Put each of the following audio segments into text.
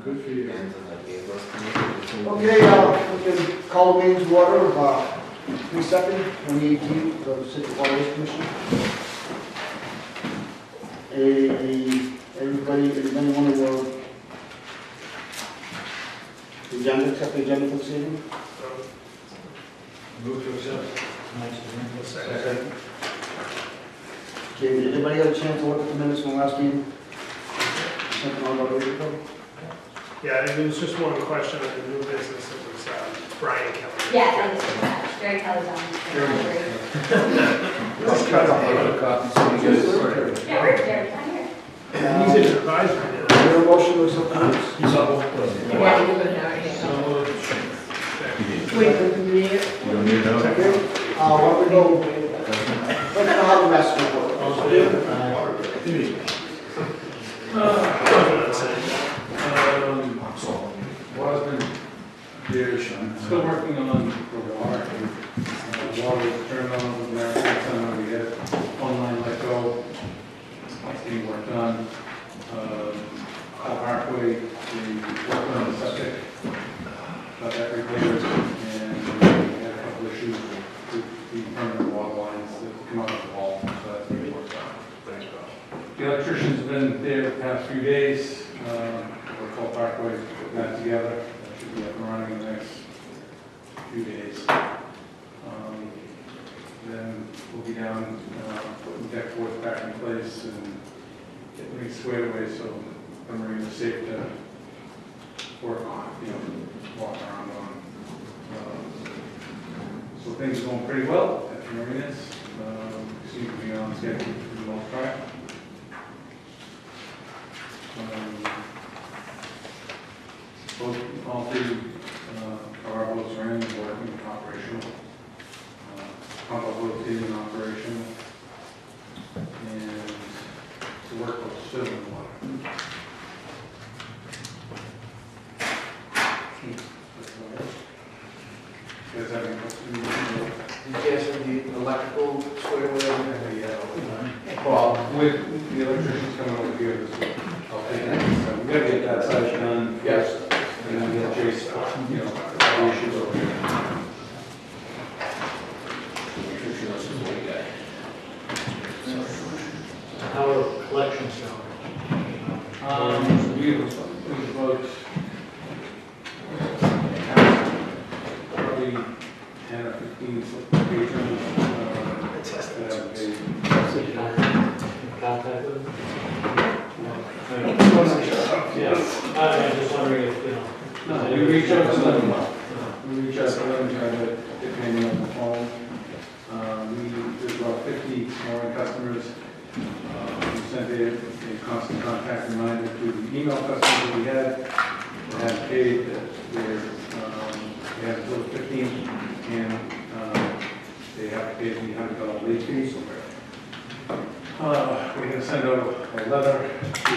Good for you. Okay, we can call the meeting to order, May 2nd, 2018, for the Scituate Waterways Commission. Everybody, anyone who the agenda, accept the agenda for this evening? Move to accept. Second. Okay, did anybody have a chance to look at the minutes from the last meeting? Something on about a week ago? Yeah, there was just one question on the new business. It was Brian Kelly. Yes, I just did that. Jerry Kelly's on. Let's cut off. Yeah, where's Jerry? I'm here. He's an advisor. Is there a motion to accept the minutes? Wait, do we need it? You don't need another? Okay, why don't we go, let's know how the rest will work. Wasn't there, still working on the water. Water was turned on with American Sun, we had online let go. It's being worked on. Parkway, we worked on the septic. Got that repaired, and we had a couple issues with the permanent water lines that come out of the wall, so that's being worked on. The electrician's been there the past few days. We're called Parkway, putting that together. That should be up and running in the next few days. Then we'll be down putting deck boards back in place and getting things squared away so the marine is safe to work on, walk around on. So things are going pretty well at the marinas. Seem to be on schedule for the most part. All three of our boats are in, working, operational. Pump up boat is in operation. And the workboat's still in the water. You guys have any questions? Yes, the electrical square away. Well, with the electricians coming over here this week, I'll take it. So we gotta get that side done. Yes. And then get Jason, the issues over here. How are collections going? We've about probably 10 or 15 patrons that have paid. Contact with them? Yeah. I'm just wondering if, No, we reach out to them. We reach out to them, try to get payment on the phone. There's about 50 more customers. We sent a constant contact reminder to the email customers that we had that had paid that they have until the 15th and they have to pay the $100 late fee. We're going to send out a letter to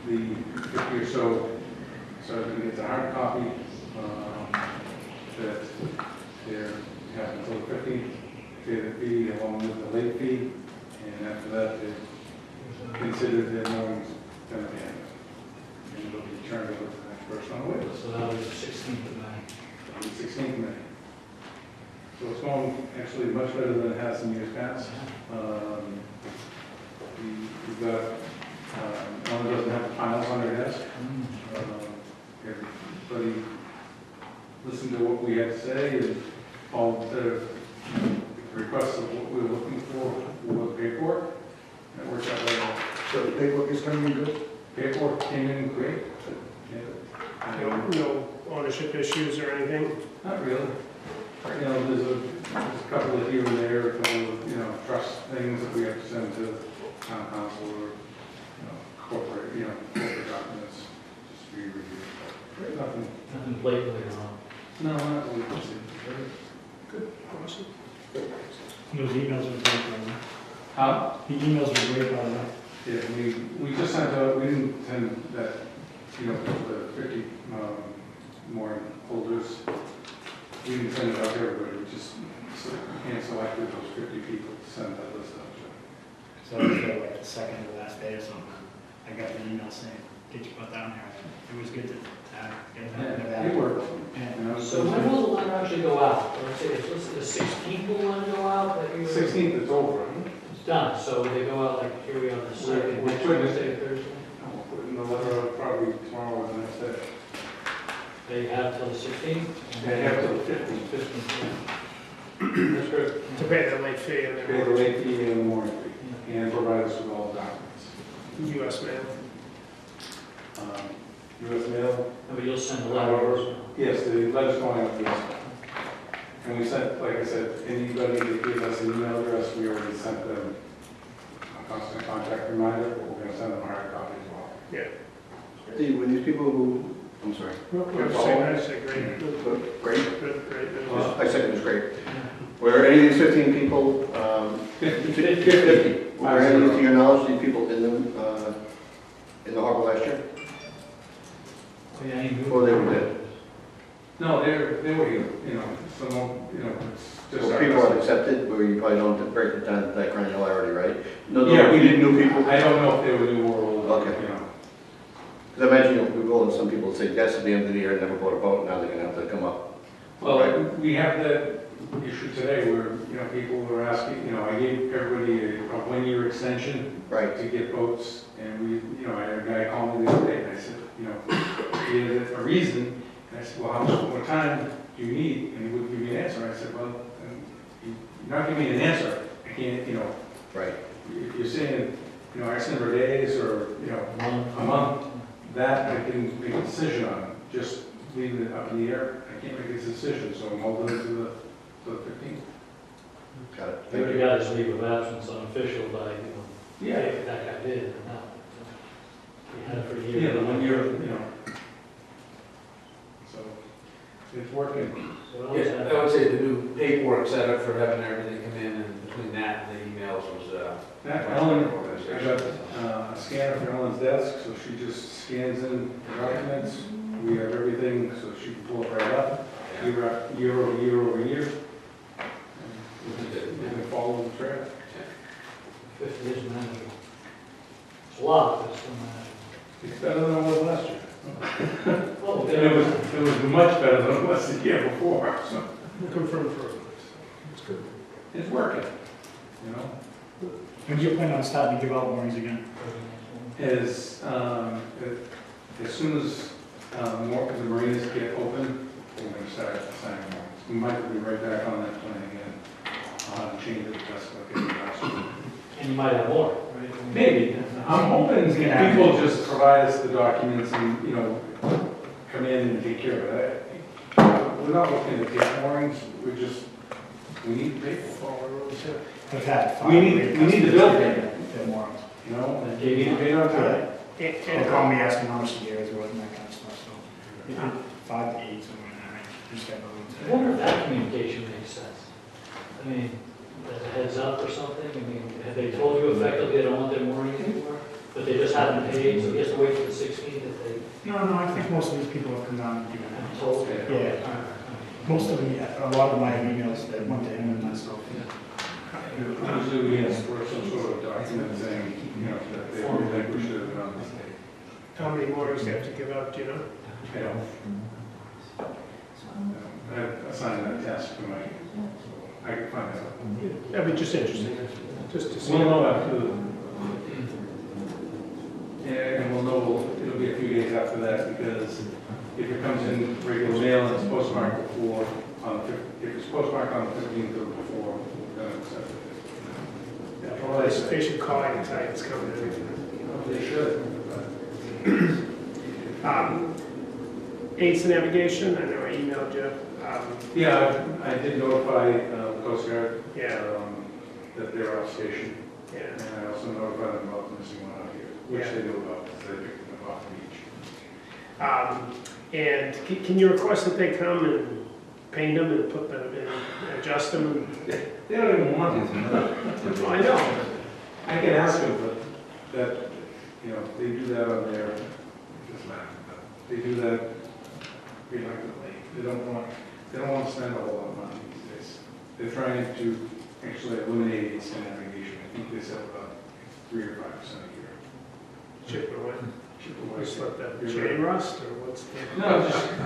the 50 or so that it's a hard copy that they're have until the 15th, pay the fee along with the late fee, and after that they consider their moorings going to be ended. And it'll be turned over to the next person on the way. so that was the 16th of May. On the 16th of May. So it's going actually much better than it has in years past. We've got, Ellen doesn't have the files on her desk. Everybody listened to what we had to say and all the requests of what we were looking for was paid for. That worked out very well. So the paperwork is coming in good? Paperwork came in great. No ownership issues or anything? Not really. There's a couple of here and there, a couple of, trust things that we have to send to town council or, corporate documents, just to be reviewed. But nothing. Nothing blatantly wrong. No, not really. Good, awesome. Those emails were great, by the way. Huh? The emails were great, by the way. Yeah, we just sent out, we didn't send that, the 50 more folders. We didn't send it out to everybody, we just hand selected those 50 people to send that list out to. So I was there like the second to last day or something. I got an email saying, get your butt down there. It was good to get Yeah, that. it worked. And You know, So when will the letter actually go out? Let's say, it's the 16th will the letter go out? Like you were- 16th, it's over. It's done, so they go out like here we are on the second, We're next putting it- Wednesday, Thursday? I'll put in the letter probably tomorrow or the next day. They have till the 16th? They have till the 15th. 15th, yeah. That's great. To pay the late fee and Pay the then late fee and the warrant fee, and provide us with all the documents. US mail. US mail, No, But you'll send a letter. yes, the letter's going out to us. And we sent, like I said, anybody that gives us an email address, we already sent them a constant contact reminder, but we're gonna send them a hard copy as well. Yeah. Were these people who, I'm sorry, I say great, great? great. I said it was great. Were any of these 15 people, 50, were any, to your knowledge, these people in the harbor last year? Yeah, any Before they were dead? No, they were here, you know, some, you know, it's just. So our people are customers. accepted, where you probably don't have to break it down to that granularity, right? No, Yeah, we did new people. I don't know if they were new or old, Okay. you know. Because I imagine we've all, some people say yes at the end of the year, never bought a boat, now they're gonna have to come up. Well, we have that issue today where, you know, people were asking, you know, I gave everybody a one-year extension Right, to get boats, and we, you know, I had a guy call me the other day, and I said, you know, he had a reason, and I said, well, how much more time do you need? And he wouldn't give me an answer. I said, well, you're not giving me an answer. I can't, you know, right. if you're saying, you know, X number of days, or, you know, a month, that I can make a decision on. Just leaving it up in the air, I can't make a decision, so I'm holding it to the 15th. Got it. I think you got his leave of absence unofficial by, you know, Yeah, if that guy did or not. We had it for a year. yeah, the 1 year, you know. So, it's working. So what else Yeah, happened? I would say the new paperwork set up for having everything come in, and between that and the emails was, That Ellen, I got a scanner for Ellen's desk, so she just scans in the documents. We have everything, so she can pull it right up, year over year over year. And we can follow the trail. 50 is manageable. It's a lot, but it's still manageable. It's better than it was last year. Well, And it was much better than it was the year before, so Confirmed for it's good. it's working, you know? when do you plan on starting to give out warnings again? As soon as more of the marinas get open, we're gonna start assigning more. We might be right back on that plan again, change the specification. And you might have more, right? Maybe, I'm hoping people just provide us the documents and, you know, come in and take care of it. We're not looking to take moorings, we need people. I've had five. We need the bill payment, Their warrants. you know, and they need to pay on time. They'll call me asking how much the year is worth and that kind of stuff, so. It did 5 to 8, somewhere in that range. Just got I wonder if that communication makes sense. I mean, as a heads up or something, I mean, have they told you effectively they don't want their moorings anymore? But they just haven't paid, so he has to wait till the 16th if they No, I think most of these people have come down and given haven't it. told. Yeah. Yeah. All right. Most of the, a lot of my emails that went to him and myself. Usually we ask for some sort of document saying, you know, that they relinquished it on this date. How many more do you have to give out, do you know? I don't. I assigned that task to my, so I can find out. That'd be just interesting, just to see. We'll know after the, and we'll know, it'll be a few days after that, because if it comes in regular mail and it's postmarked before, if it's postmarked on the 15th or before, we're gonna accept it. Yeah, well, They should call you and tell you it's coming and everything. they should. Aids to navigation, I know I emailed you. Yeah, I did notify the Coast Guard Yeah, that they're off station, yeah. and I also notified them about the missing one out here, which Yeah. they knew about, because they picked them up off the beach. And can you request that they come and paint them and put them and adjust them? They don't even want it. Well, I know. I can ask them, but that, you know, they do that on their, just not, but they do that reluctantly. They don't want to spend a whole lot of money these days. They're trying to actually eliminate aids to navigation. I think they said about 3 or 5% a year. Chip it away. Just let that chain rust, or what's the? No,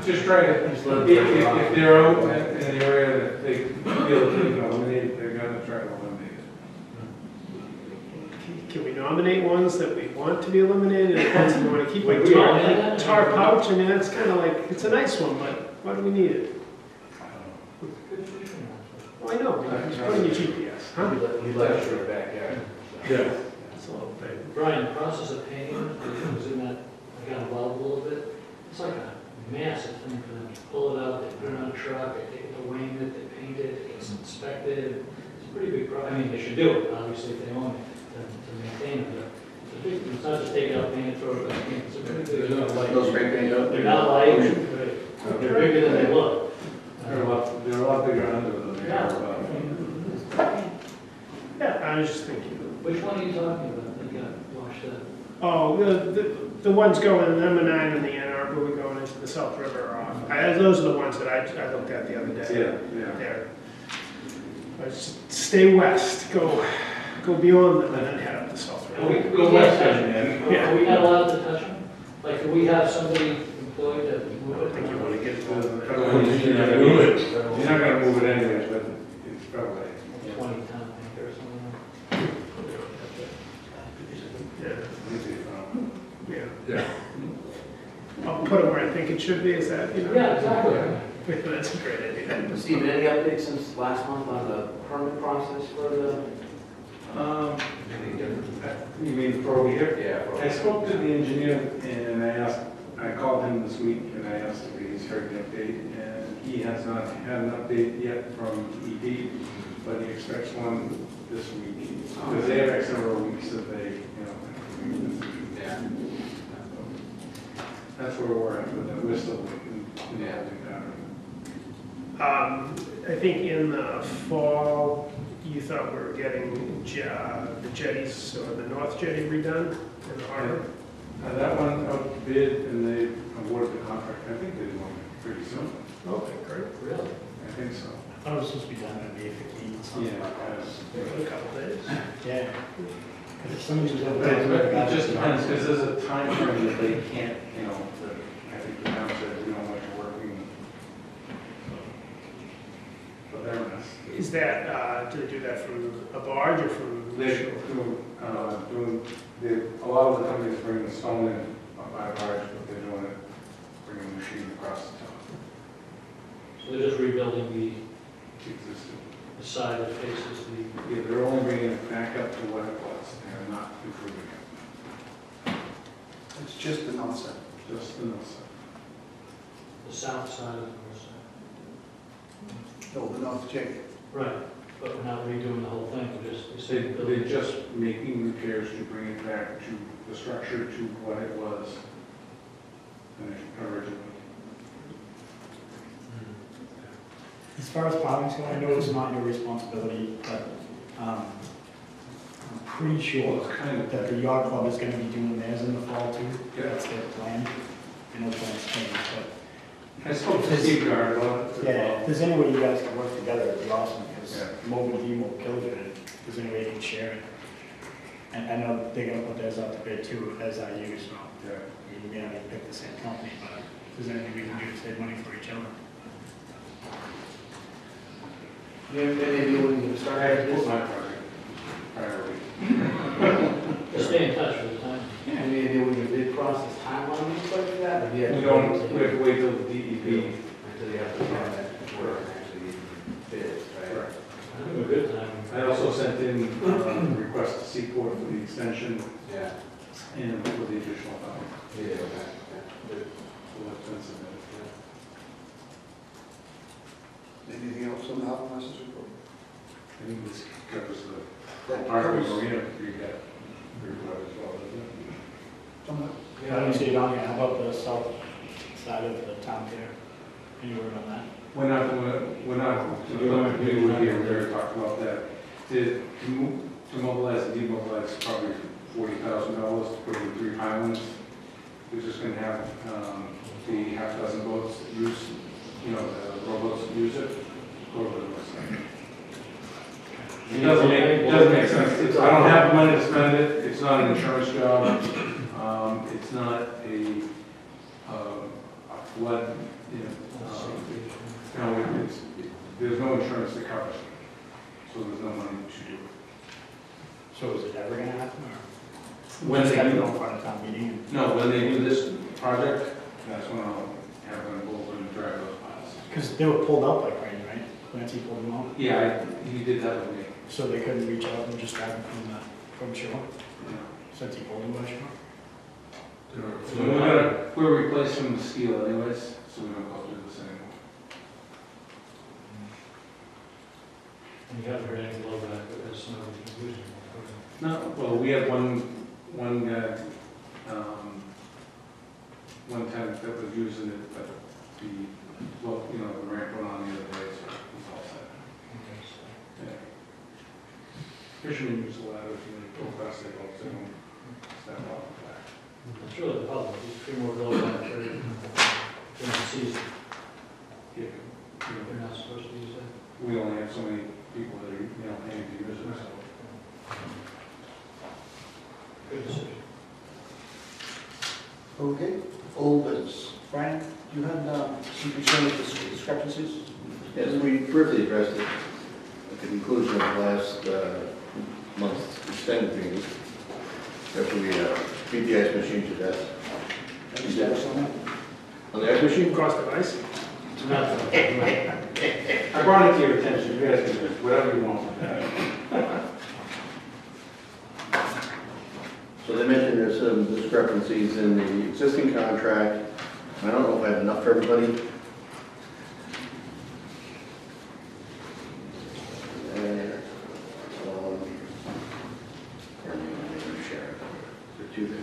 just try to, if they're out in an area that they feel they can eliminate, they're gonna try to eliminate it. Can we nominate ones that we want to be eliminated, and ones we want to keep, like We tar, already like have. tar pouch? I mean, that's kind of like, it's a nice one, but why do we need it? Well, I know, just put in your GPS, huh? He left your backyard. Yeah. It's a little bit. Brian, the process of painting, it was in that, I got involved a little bit. It's like a massive thing for them to pull it out, they put it on a truck, they take it to Wayne it, they paint it, it gets inspected. It's a pretty big I mean, they should do it, obviously, if they own it, to maintain it. But it's a big, it's not just take it out, paint it, throw it back in. It's a pretty big. No spray paint up? They're not light, they're bigger than they look. They're a lot bigger under than they are above. Yeah, I was just thinking. Which one are you talking about? They got washed up. Oh, the ones going in number 9 in the Ann Arbor, we're going into the South River are off. Those are the ones that I looked at the other day. Yeah. There. Stay west, go beyond them, and then head up the South We River. can go west end, Yeah. Are we not allowed to touch them? Like, do we have somebody employed that I don't think you want to get The involved in that. federal engineer will move it. You're not gonna move it anyways, but it's probably. 20-ton tanker or something? Yeah. Yeah. I'll put it where I think it should be, is that, you know? Yeah, exactly. That's a great idea. Steve, any updates since last month on the permit process for the? You mean for over here? Yeah. I spoke to the engineer and I called him this week and I asked if he's heard the update, and he has not had an update yet from EP, but he expects one this week. Because they have several weeks that they, Yeah. that's where we're at with that. We're still waiting. I think in the fall, you thought we were getting the jetties, or the north jetty redone in the harbor? That one outbid and they awarded the contract. I think they want it pretty soon. Okay, great. Really? I think so. I thought it was supposed to be done on May 15th, something Yeah. like that. In a couple days. Yeah. Because if somebody was over But there. it just depends, because there's a time frame that they can't, I think the town said we don't want you working. But they're nice. Is that, do they do that from a barge or from? They're a lot of the companies bring the stone in by barge, but they're doing it, bringing a machine across the town. So they're just rebuilding Existing. the side that faces the, Yeah, they're only bringing it back up to what it was, they're not improving it, It's just the north side. just the north side. the south side of the north side. No, the north jetty. Right, but we're not redoing the whole thing, we're just, we They're just making repairs to bring it back to the structure to what it was originally. As far as plowing's going, I know it's not your responsibility, but I'm pretty sure It's kind of, that the yacht club is gonna be doing theirs in the fall too. Yeah. That's their plan. I know plans change, but I spoke to Steve Gard about it. yeah, if there's any way you guys can work together, it'd be awesome, because Yeah. mobile demo killed it, and if there's any way you can share it. And I know they're gonna put theirs out to bid too, as I use, so Yeah. we're gonna have to pick the same company, but if there's anything we can do to save money for each other. You have any idea when you I start have to this? put my priority. just stay in touch for the time. Any idea when your bid process timeline looks like that? Or do you have to We don't, wait we have to wait till the DEP. Until you have to have that work actually bids, right? Correct. I think a good time. I also sent in a request to Seaport for the extension Yeah. and for the additional time. Yeah, okay. Good. So that's been submitted. Anything else on the harbor master's report? I think this covers the That part of covers- the marina report as well, doesn't it? Somewhat. I don't see it on here, how about the south side of the town there? Any word on that? We're not, we were here, we already talked about that. To mobilize and demobilize is probably $40,000 to put in 3 islands. We're just gonna have, the half dozen boats that use, the rowboats that use it, go over the west side. It doesn't make sense. I don't have the money to spend it, it's not an insurance job. It's not a flood, there's no insurance to cover it, so there's no money to do it. So is it ever gonna happen, or? When Just they have it do- on front of town meeting? No, when they do this project, that's when I'll have them go over and drag those piles. Because they were pulled out like rain, right? Clancy pulled them out, Yeah, he did that with me. so they couldn't reach out and just grab them from shore, Yeah. since he pulled them by shore. So we're replacing the steel anyways, so we don't go through this anymore. And you haven't heard any blowback, but there's no using it. No, well, we had one guy, one tenant that was using it, but the ramp went on the other day, so he's all set. Yeah. Fishermen use the ladder to go across their boats, they don't step off the back. That's really the problem, these three more blowback during the season, Yeah, you're not supposed to use that. we only have so many people that are, paying to use it, so. Good decision. Okay, old business. Brian, you had some concern with discrepancies? Yes, we briefly addressed it at the conclusion of the last month's extended meeting. After we beat the ice machine to death. Any status on that? On the ice machine? Cost of ice? I brought it to your attention, you guys can do whatever you want with that. So they mentioned there's some discrepancies in the existing contract. I don't know if I have enough for everybody. Share it. There are two there.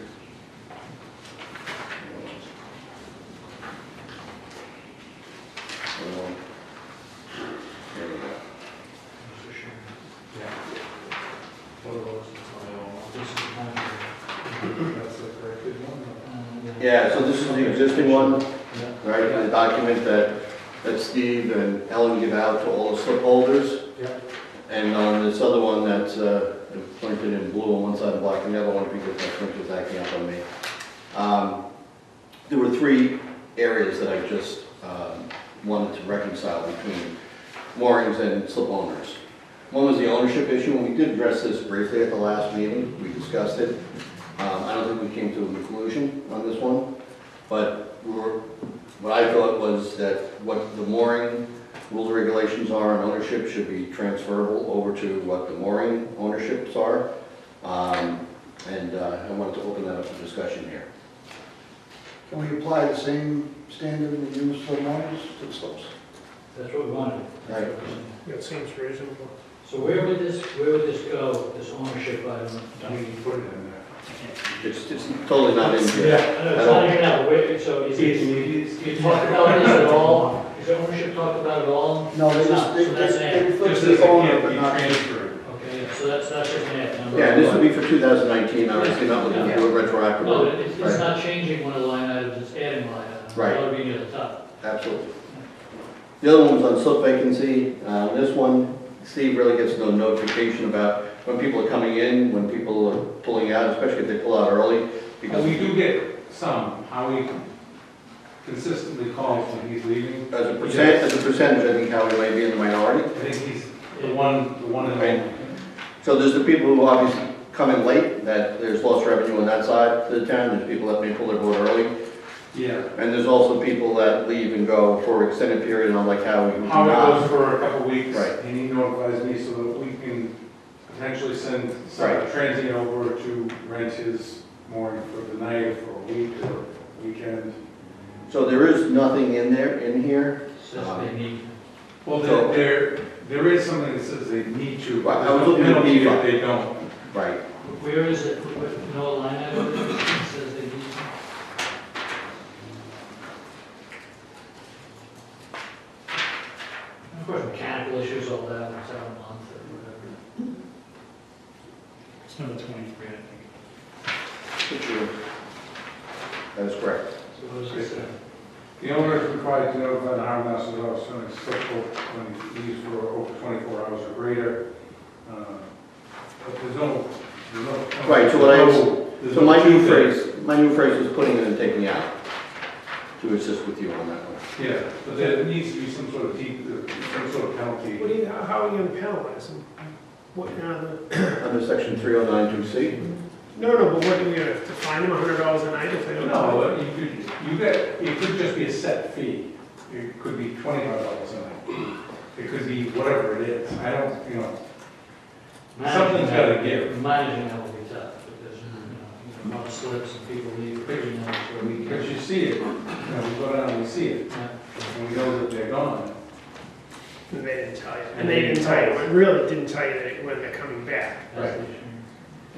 There we go. This is the contract. That's the corrected one. Yeah, so this is the existing one, Yeah. right? The document that Steve and Ellen give out to all the slip holders. Yeah. And on this other one that's pointed in blue on one side and black on the other one, because my print was acting up on me. There were three areas that I just wanted to reconcile between moorings and slip owners. One was the ownership issue, and we did address this briefly at the last meeting. We discussed it. I don't think we came to a conclusion on this one, but what I thought was that what the mooring rules and regulations are and ownership should be transferable over to what the mooring ownerships are. And I wanted to open that up for discussion here. Can we apply the same standard we use for moorings to the slopes? That's what we wanted. Right. That seems reasonable. So where would this go, this ownership item? We can put it in there. It's totally not in here. I know, it's not even out, where, so is it, you talked about this at all? Is the ownership talked about at all? No, they It's just, not, they so that's an add. refer Just to as the it owner, can't but be not. transferred. Okay, yeah, so that's just an add number. Yeah, this would be for 2019, obviously not looking to do it retroactively. No, it's Right. not changing one of the line items, it's adding line items. Right. It ought to be near the top. Absolutely. The other one was on slip vacancy. This one, Steve really gets no notification about when people are coming in, when people are pulling out, especially if they pull out early. Because We do get some, Howie consistently calls when he's leaving. as a percentage, I think Howie might be in the minority. I think he's the one in Right. So there's the people who obviously come in late, that there's lost revenue on that side of the town. There's people that may pull their boat early. Yeah. And there's also people that leave and go for extended period, and I'm like Howie. who do Howie not. goes for a couple weeks. Right. And he notifies me so that we can potentially send Right. a transient over to rent his mooring for the night, for a week or weekend. So there is nothing in here. Says they need. Well, So- there is something that says they need to, Right, I but was there's no looking at penalty B5. if they don't. Right. Where is it, no line item, it says they need. Of course, mechanical issues, all that, it's out a month or whatever. It's number 23, I think. True. That is correct. So what does it say? The owner is required to notify the harbor master's office when it's successful, when he leaves for over 24 hours or greater. But there's no. Right, so what I- there's So no my new Tuesday. phrase, my new phrase was putting in and taking out, to assist with you on that one. Yeah, but there needs to be some sort of some sort of penalty. What do you, how are you gonna penalize them? What, Under section 3092C, no, but what do we have to fine them $100 a night if they don't? No, it could just be a set fee. It could be $25 a night. It could be whatever it is. I don't, something's gotta give. Managing that will be tough, because, you know, slips and people leave, you know, for a week. Because you see it, we go down and we see it, and we know that they're gone. And they didn't tell you. And they didn't tell you, it really didn't tell you that when they're coming back. Right.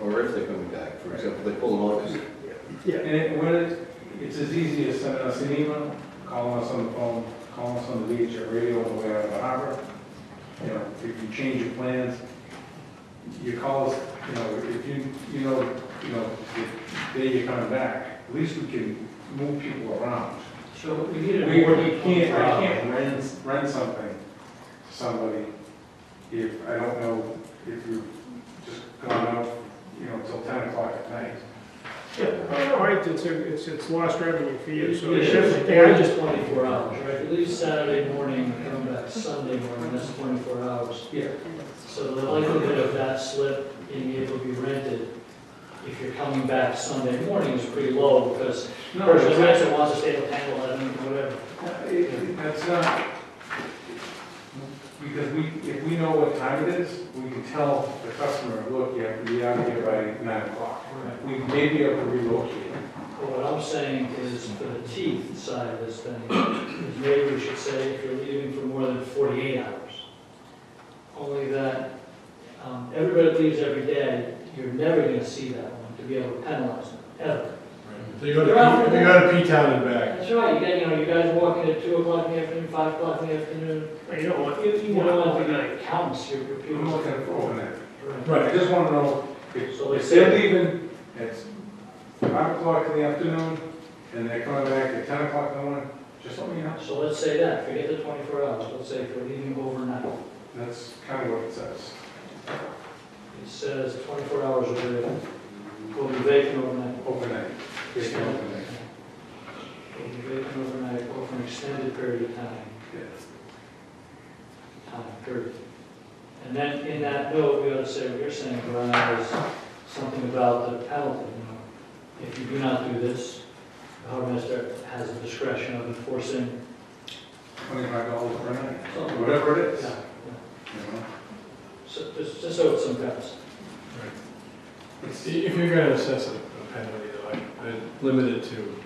or if they're coming back, for example, they pull an August. Yeah. And it's as easy as sending us an email, calling us on the phone, calling us on the beach, or radio on the way out of the harbor. If you change your plans, you call us, if you know the day you're coming back, at least we can move people around. So we need a I more can't rent something to somebody if I don't know if you've just gone out, till 10 o'clock at night. Yeah, all right, it's lost revenue for you, so Yeah, it sure, should, they are just 24 hours, right? If you leave Saturday morning and come back Sunday morning, that's 24 hours. Yeah. So the likelihood of that slip being able to be rented, if you're coming back Sunday morning, is pretty low, because the person who rents it wants to stay till 10, 11, whatever. That's not, because if we know what time it is, we can tell the customer, look, you have to be out here by 9 o'clock. We may be able to relocate. Well, what I'm saying is, for the teeth side of this thing, is maybe we should say if you're leaving for more than 48 hours. Only that, everybody leaves every day, you're never gonna see that one to be able to penalize them, ever. So you go to P-Town and back. That's right, you guys walking at 2 o'clock in the afternoon, 5 o'clock in the afternoon. you don't want, you You want don't want overnight. to counts your I'm people. looking for overnight. Right. I just want to know if So if they're leaving at 5 o'clock in the afternoon and they're coming back at 10 o'clock in the morning, just let me know. So let's say that, forget the 24 hours, let's say if you're leaving overnight. That's kind of what it says. It says 24 hours earlier, will be vacant overnight. Overnight. It's overnight. Will be vacant overnight or for an extended period of time. Period. And then in that note, we ought to say what you're saying, Brian, is something about the penalty. If you do not do this, the harbor master has the discretion of enforcing. $25 per night, whatever it is. Yeah, You know? So, just so it's some guts. If you're going to assess a penalty, though, I'd limit it to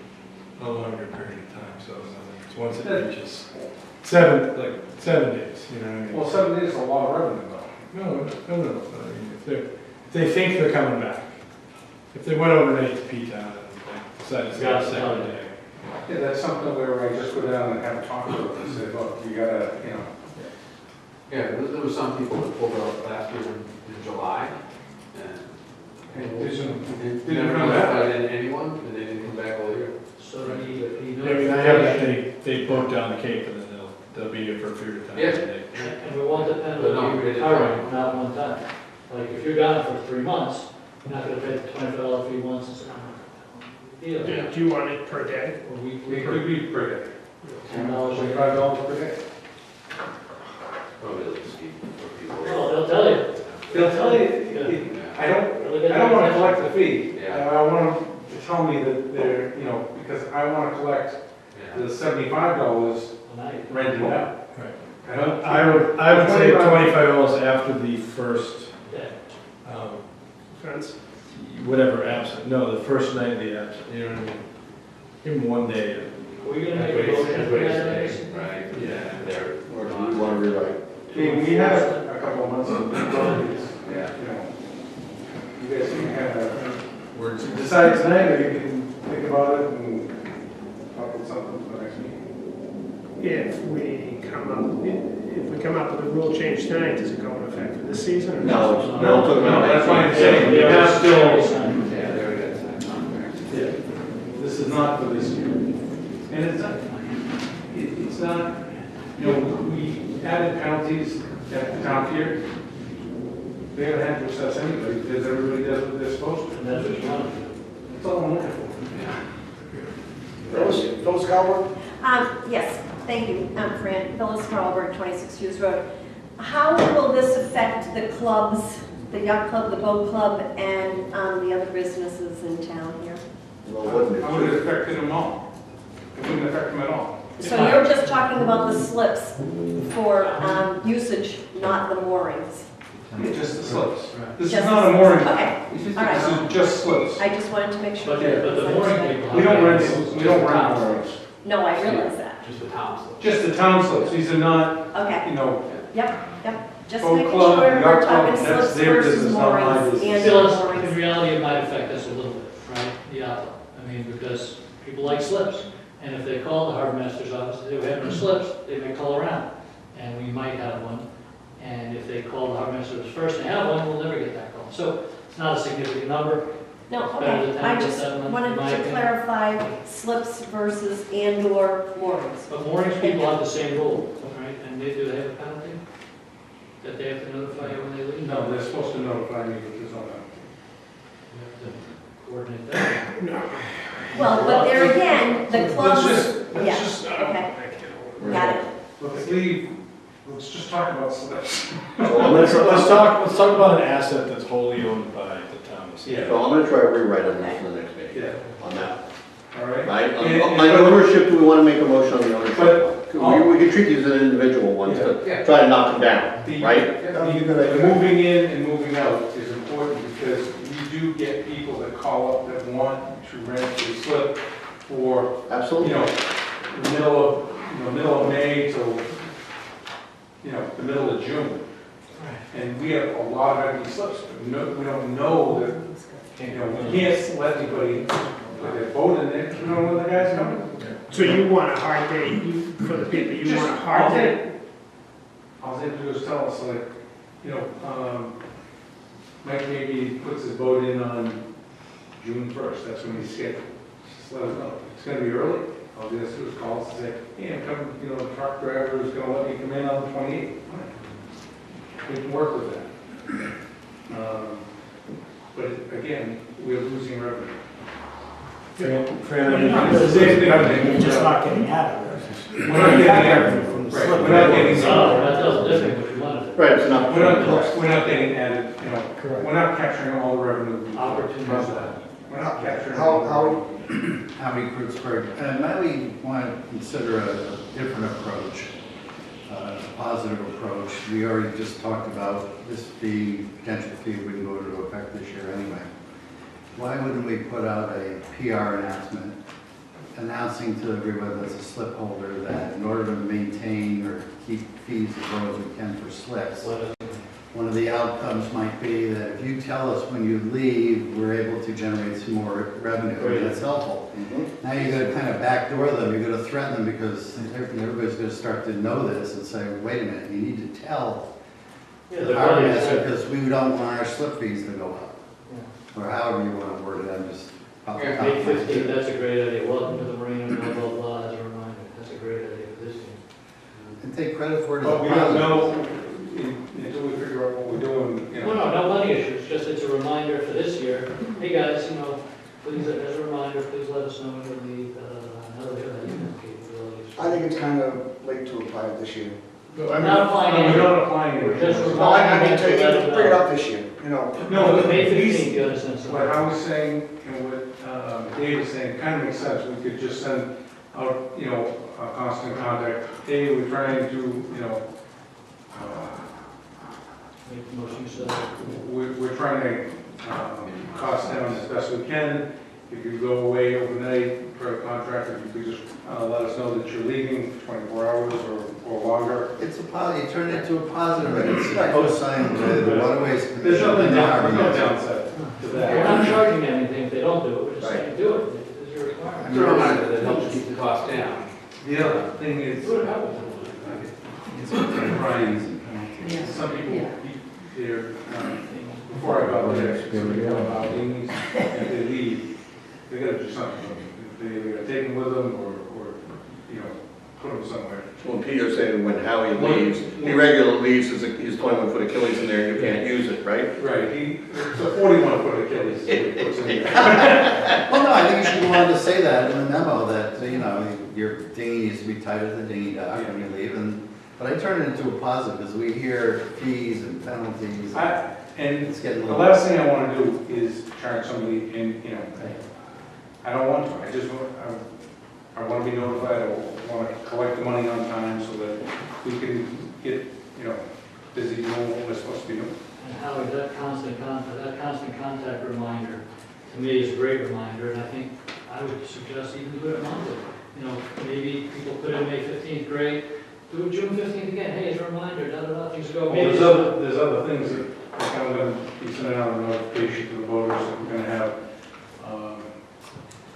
a longer period of time. So in other words, once it reaches 7 days, you know what I mean? Well, 7 days is a lot of revenue, though. No. I mean, if they think they're coming back, if they went overnight to P-Town and they decided to stay a second day. Yeah, that's something where I just go down and have a talk with them and say, look, you gotta, Yeah, there was some people that pulled out last year in July, and it didn't never come back. notified anyone, and they didn't come back all year. So the I mean, I have that they boat down the Cape and then they'll be here for a period of time. Yeah. And we want the penalty But no, to we be didn't. recurring, not one time. Like, if you're gone for 3 months, you're not gonna pay the $25 fee once and say, deal. Do you want it per day? Or weekly, It could be per day. $10 a day. $25 per day. Probably a little steep for people. Well, they'll tell you. They'll tell you, I don't want to collect the fee. Yeah. I want them to tell me that they're, because I want to collect Yeah. the $75 A night. rented out. Right. I don't. I would say $25 after the first, Yeah. Fence? whatever, absent. No, the first night of the absent, you know what I mean? Give them 1 day. We're gonna make a motion for that. Right, yeah, they're. Or do we want to rewrite? We had a couple of months of properties, Yeah. You guys can kind of decide tonight, or you can think about it and come up with something for the next meeting. If we come up with a rule change tonight, does it go into effect for this season? Or No, it's not talking about that's why I'm that. saying, you have still, Yeah, they're good at contract. this is not for this year. And it's not, we added penalties at the top here. They're gonna have to assess anybody, because everybody does what they're supposed to. And that's what you want to do. That's all I'm looking for. Phyllis Calvert? Yes, thank you, Fran. Phyllis Carlberg, 26 Hughes Road. How will this affect the clubs, the yacht club, the boat club, and the other businesses in town here? Well, wouldn't it? How would it affect them all? It wouldn't affect them at all. So you're just talking about the slips for usage, not the moorings? Just the slips. This is Just not the a mooring. Okay, This is all right. just slips. I just wanted to make sure. But the mooring people. We don't rent moorings. No, I realize that. Just the town slip. Just the town slips. These are not, Okay, you know, yep. Just Boat making club, sure yacht we're club, talking that's slips their versus business, not my moorings business. and Phyllis, in moorings. reality, it might affect us a little bit, right? Yeah, I mean, because people like slips, and if they call the harbor master's office, they have no slips, they may call around, and we might have one. And if they call the harbor master's first and have one, we'll never get that call. So it's not a significant number. No, better okay, than I 10%, just in wanted my to opinion. clarify slips versus and/or moorings. But moorings people have the same rule, right? And do they have a penalty? That they have to notify you when they leave? no, they're supposed to notify me, but there's no. We have to coordinate that. No. Well, but there again, the clubs, Let's yeah, just, okay, got it. Let's just talk about slips. So Let's talk about an asset that's wholly owned by the town. Yeah. I'm gonna try to rewrite on this for the next meeting, Yeah, on that. all right. Right, And- on ownership, do we wanna make a motion on the ownership? But- We can treat these as individual ones, to Yeah. try to knock them down, The- right? That'd be a good the idea. moving in and moving out is important because we do get people that call up that want to rent a slip for, Absolutely. the middle of May till, the middle of June. And we have a lot of empty slips, but we don't know that, we can't let anybody put their boat in there, when the guys come. So you want a hard date, for the people, you want a hard date? All they have to do is tell us, like, Mike maybe puts his boat in on June 1st, that's when he's scheduled. Just let us know. It's gonna be early. All they have to do is call us and say, hey, I'm coming, the truck driver is gonna let me come in on the 28th. We can work with that. But again, we're losing revenue. Fran, It's the same thing. You're just not getting out of it. We're not getting, From the right, slip. we're not getting. No, that doesn't different if you wanted to. Right, it's not. We're not getting added, Correct. we're not capturing all the revenue. Opportunity. We're not capturing. How, Howie Kreutzberg, might we want to consider a different approach, a positive approach? We already just talked about this fee, potential fee wouldn't go into effect this year anyway. Why wouldn't we put out a PR announcement announcing to everyone that's a slip holder that in order to maintain or keep fees as low as we can for slips, one of the outcomes might be that if you tell us when you leave, we're able to generate some more revenue, and that's helpful. Now you're gonna kind of backdoor them, you're gonna threaten them because everybody's gonna start to know this and say, wait a minute, you need to tell the harbor master because we don't want our slip fees to go up. Or however you wanna word it, I'm just. May 15th, that's a great idea. Welcome to the marina, blah, blah, blah, as a reminder. That's a great idea for this team. And take credit for it as a But we don't positive. know until we figure out what we're doing, No money issues, just it's a reminder for this year. Hey, guys, please, as a reminder, please let us know when you leave, another email capabilities. I think it's kind of late to apply it this year. We're not applying We're it. not applying it. We're just No, I reminding mean, them to let them bring it know. up this year, No, May these- 15th, you understand? so- What I was saying and what Dave was saying kind of makes sense. We could just send out, a constant contact. Hey, we're trying to, Make the motion, so. we're trying to cost down as best we can. If you go away overnight for a contract, if you could just let us know that you're leaving for 24 hours or longer. It's a positive, you turn it into a positive, and it's a co-sign with the Waterways There's Commission. nothing and the harbor no master. downside to We're that. not charging them anything if they don't do it, we're just saying do it. It's your requirement. It's a reminder that helps keep the cost down. The other thing is, Do it, help them. Brian, some people, they're, before I got there, some people about things, if they leave, they gotta do something. They gotta take them with them or put them somewhere. Well, you're saying when Howie leaves, he regularly leaves his 21-foot Achilles in there, you can't use it, right? Right, it's a 41-foot Achilles he puts in there. Well, no, I think you should go on to say that in the memo, that, you know, your dinghy needs to be tied as a dinghy dock when you leave, but I turn it into a positive, because we hear fees and penalties. And It's getting a the little. last thing I want to do is charge somebody, and, you know, I don't want to, I want to be notified, I want to collect the money on time so that we can get, you know, busy doing what we're supposed to be doing. And Howie, that constant contact reminder, to me, is a great reminder, and I think I would suggest even do it monthly. You know, maybe people put in May 15th, great, do it June 15th again, hey, as a reminder, da-da-da, things go. Well, Maybe there's other things that I'm going to be sending out a notification to the voters that we're going to have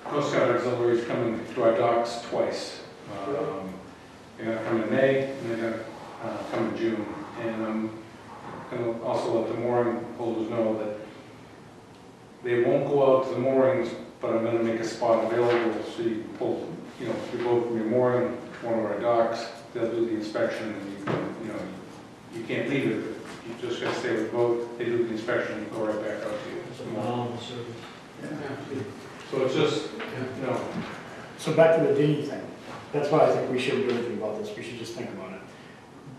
Coast Guard auxiliaries coming to our docks twice. They're going to come in May and they're going to come in June. And I'm going to also let the mooring holders know that they won't go out to the moorings, but I'm going to make a spot available so you pull, you know, you go from your mooring to one of our docks. They'll do the inspection and you know, you can't leave it. You just got to stay with the boat. They do the inspection and go right back out to you. it's a phenomenal service. So it's just, you know, So back to the dinghy thing. That's why I think we shouldn't do anything about this. We should just think about it.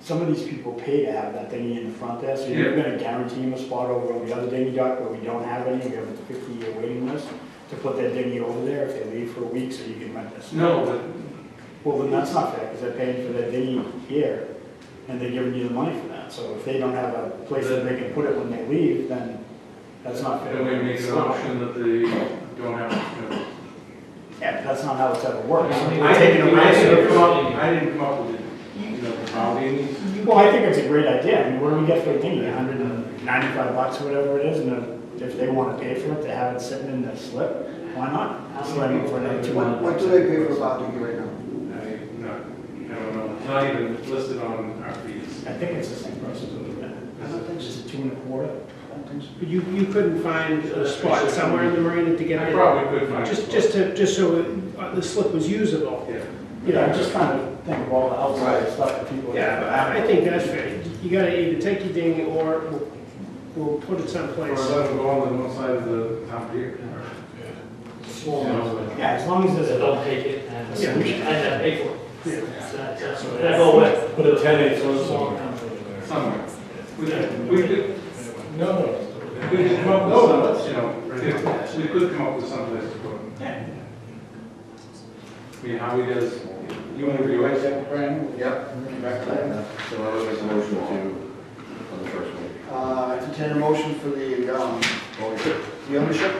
Some of these people pay to have that dinghy in the front there, so you're gonna guarantee them a spot over on the other dinghy dock where we don't have any. We have a 50-year waiting list to put that dinghy over there if they leave for a week, so you can rent this. no, but Well, then that's not fair, because they're paying for that dinghy here, and they're giving you the money for that. So if they don't have a place that they can put it when they leave, then that's not fair. then we make an option that they don't have, you know. Yeah, but that's not how it's ever worked. I didn't come up with it, you know, the dinghies. Well, I think it's a great idea. I mean, what do we get for a dinghy? $195 or whatever it is, and if they want to pay for it, to have it sitting in the slip, why not? Just let them for another What do they pay for a boat dinghy right now? I don't know, it's not even listed on our fees. I think it's the same price as it was then. I don't think so. Is it 2 1/4? I don't think so. But you couldn't find a spot somewhere in the marina to get I it? probably could find. Just so the slip was usable? Yeah. Yeah, I'm just trying to think of all the outside stuff that people. Yeah, but I think that's fair. You gotta either take your dinghy or we'll put it Or someplace. let them go on one side of the top here. Small ones, Yeah, as long as but there's don't take it and Yeah. pay for it. Yeah. That's that go away. Put a 10/8 foot Small somewhere. company. Somewhere. We could No. we could come up with some, you know, we could come up with some place to put them. I mean, how he does, you want to review it? Brian? Yep. Back to that. So I would make a motion to, on the first one. Entertain a motion for the ownership.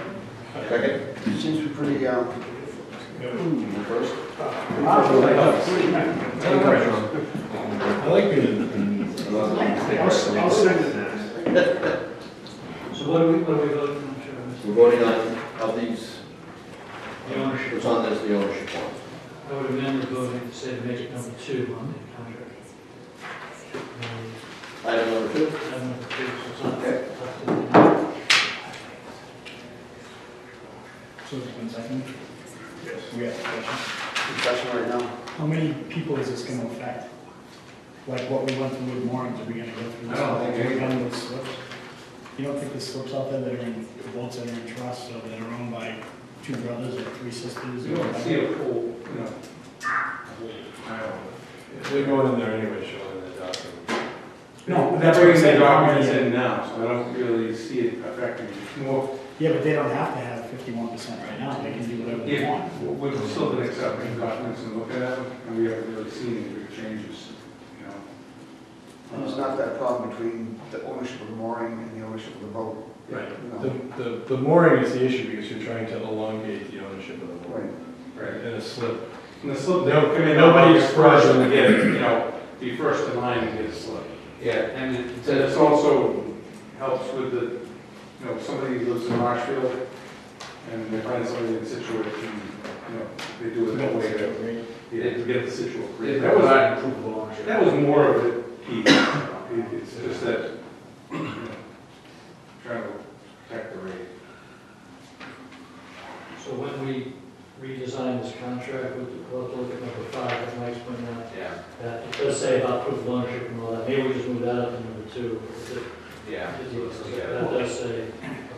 Second? Seems to be pretty, First? I like being in. I'll second that. So what are we voting on, We're voting on of these, The ownership. what's on this, the ownership one. I would amend the voting to say to make it number 2 on the contract. Item number 2? Item number 2, so it's not. Okay. So it's been seconded? Yes. We have a question. discussion right now. How many people is this going to affect? Like what we went through with moorings, are we going to go through this? I don't think Are we any- done with slips? You don't think there's slips out there that are in, boats that are in trust, so that are owned by 2 brothers or 3 sisters? You or don't see whatever? a full, you know, They're going in there anyway, showing the document. No, That's that's what bringing I'm the saying. documents in now, so I don't really see it affecting it. More, Yeah, but they don't have to have 51% right now, they can do whatever they yeah, want. we've still been accepting documents and looking at them, and we haven't really seen any big changes, you know. And it's not that problem between the ownership of the mooring and the ownership of the boat. Right. You know. The mooring is the issue because you're trying to elongate the ownership of the boat. Right. Right. And a slip. And the slip, No- they come in, nobody's nobody's first fraudulent. and get it, you know, be first in line and get a slip. Yeah, and And this also helps with the, you know, somebody lives in Marshfield, and they find somebody in Scituate, and, you know, they do it that way to get the Scituate. it That was, provides proof of ownership. that was more of it, key. It's just that, you know, trying to protect the rate. So when we redesign this contract, we'll have to look at number 5, that Mike's pointing out, Yeah. that it does does say about proof of ownership and all that, maybe we just move that up to number 2. Yeah. That does say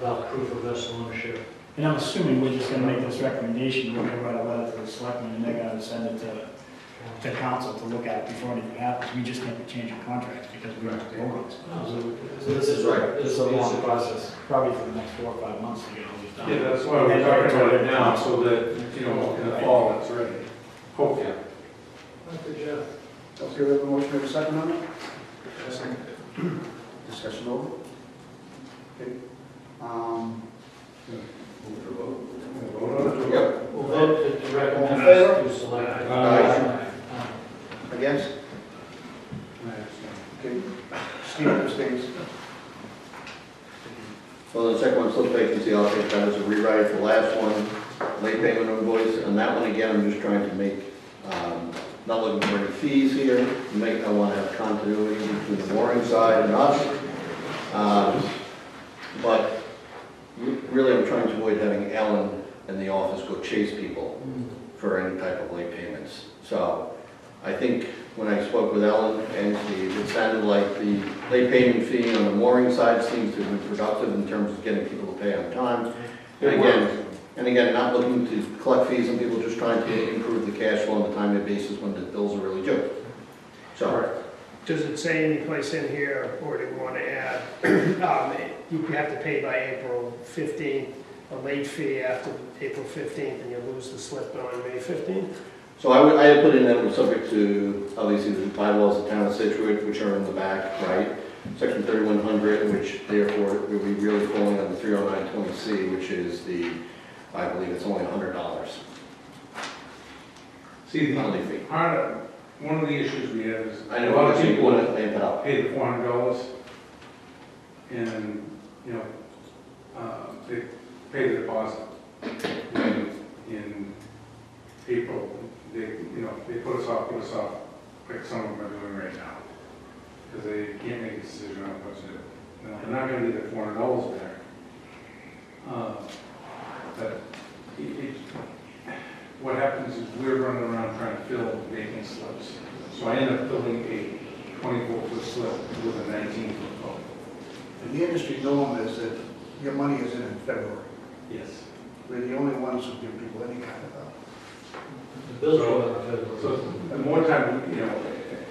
about proof of vessel ownership. And I'm assuming we're just gonna make this recommendation, we're gonna write a letter to the selectmen, and they're gonna send it to council to look at before anything happens. We just can't change the contracts because we don't vote on it. So this is right. This is a long process, probably for the next 4 or 5 months to get all these done. Yeah, that's why we're talking about it now, so that, you know, in the fall, it's ready. Hopefully. Good job. Okay, we have a motion, we have a second on it? Discussion over? Okay. Yep. We'll vote to recommend All in favor? to select. Against? Okay. Steve abstains. Well, the second one, slip vacancy, I'll take that as a rewrite. The last one, late payment invoice, and that one again, I'm just trying to make, not looking for any fees here. I want to have continuity between the mooring side and us. But really, I'm trying to avoid having Ellen in the office go chase people for any type of late payments. So I think when I spoke with Ellen and Steve, it sounded like the late payment fee on the mooring side seems to have been productive in terms of getting people to pay on time. And again, not looking to collect fees on people, just trying to improve the cash flow on a timely basis when the bills are really due. So, Does it say any place in here, or do you want to add, you have to pay by April 15th, a late fee after April 15th, and you lose the slip on May 15th? so I had put in that it was subject to, obviously, the bylaws of the town of Scituate, which are in the back, right? Section 3100, which therefore will be really falling on the 30920C, which is the, I believe it's only $100. See, Penalty fee. one of the issues we have is I a know lot of people people want to pay it out. pay the $400, and, you know, they pay the deposit. In April, they put us off, like some of them are doing right now, because they can't make a decision on what to do. Now, they're not gonna get the $400 back. But what happens is we're running around trying to fill vacant slips. So I end up filling a 24-foot slip with a 19-foot boat. And the industry norm is that your money is in February. Yes. We're the only ones who give people any kind of, The bills go out in February. So the more time, you know,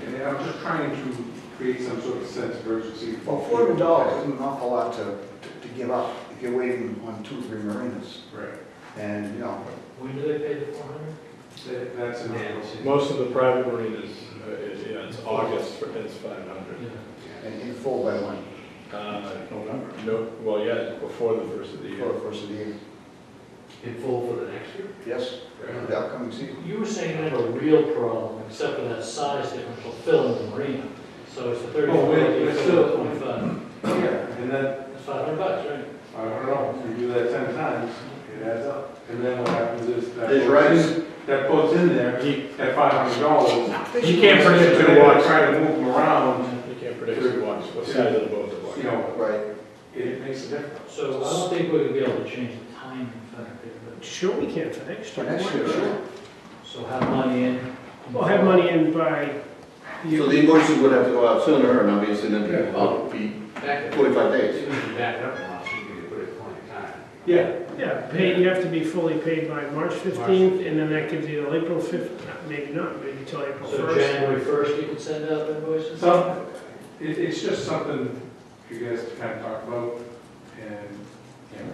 and I'm just trying to create some sort of sense of urgency. well, $400 isn't an awful lot to give up if you're waiting on 2-3 marinas. Right. And, you know, When do they pay the 400? That's an Most of the private marinas, it's August, and it's 500. Yeah. and in full by when? November. No, well, yeah, before the first of the year. For the first of the year. In full for the next year? Yes, the upcoming season. You were saying you have a real problem, except for that size differential filling the marina. So it's the 30, Oh, wait, 40, it's 50, still- 25. Yeah, and then, That's $500, right? I don't know, if you do that 10 times, it adds up. And then what happens is that There's that boat's in there at $500. You can't predict So who they walks. try to move them around, You can't predict who walks, what side of the boat they're walking. you know, Right. it makes a difference. So I don't think we're going to be able to change the timing factor, but Sure we can for next For year. next year, sure. so have money in. We'll have money in by, So the invoices would have to go out sooner, and obviously then people would be Back it 45 days. Even if you back it up a month, you can put it 20 times. Yeah. yeah, you have to be fully paid by March 15th, and then that gives you till April 5th, maybe not, maybe till April So 1st. January 1st, you can send out invoices? So, it's just something for you guys to kind of talk about, and, you know,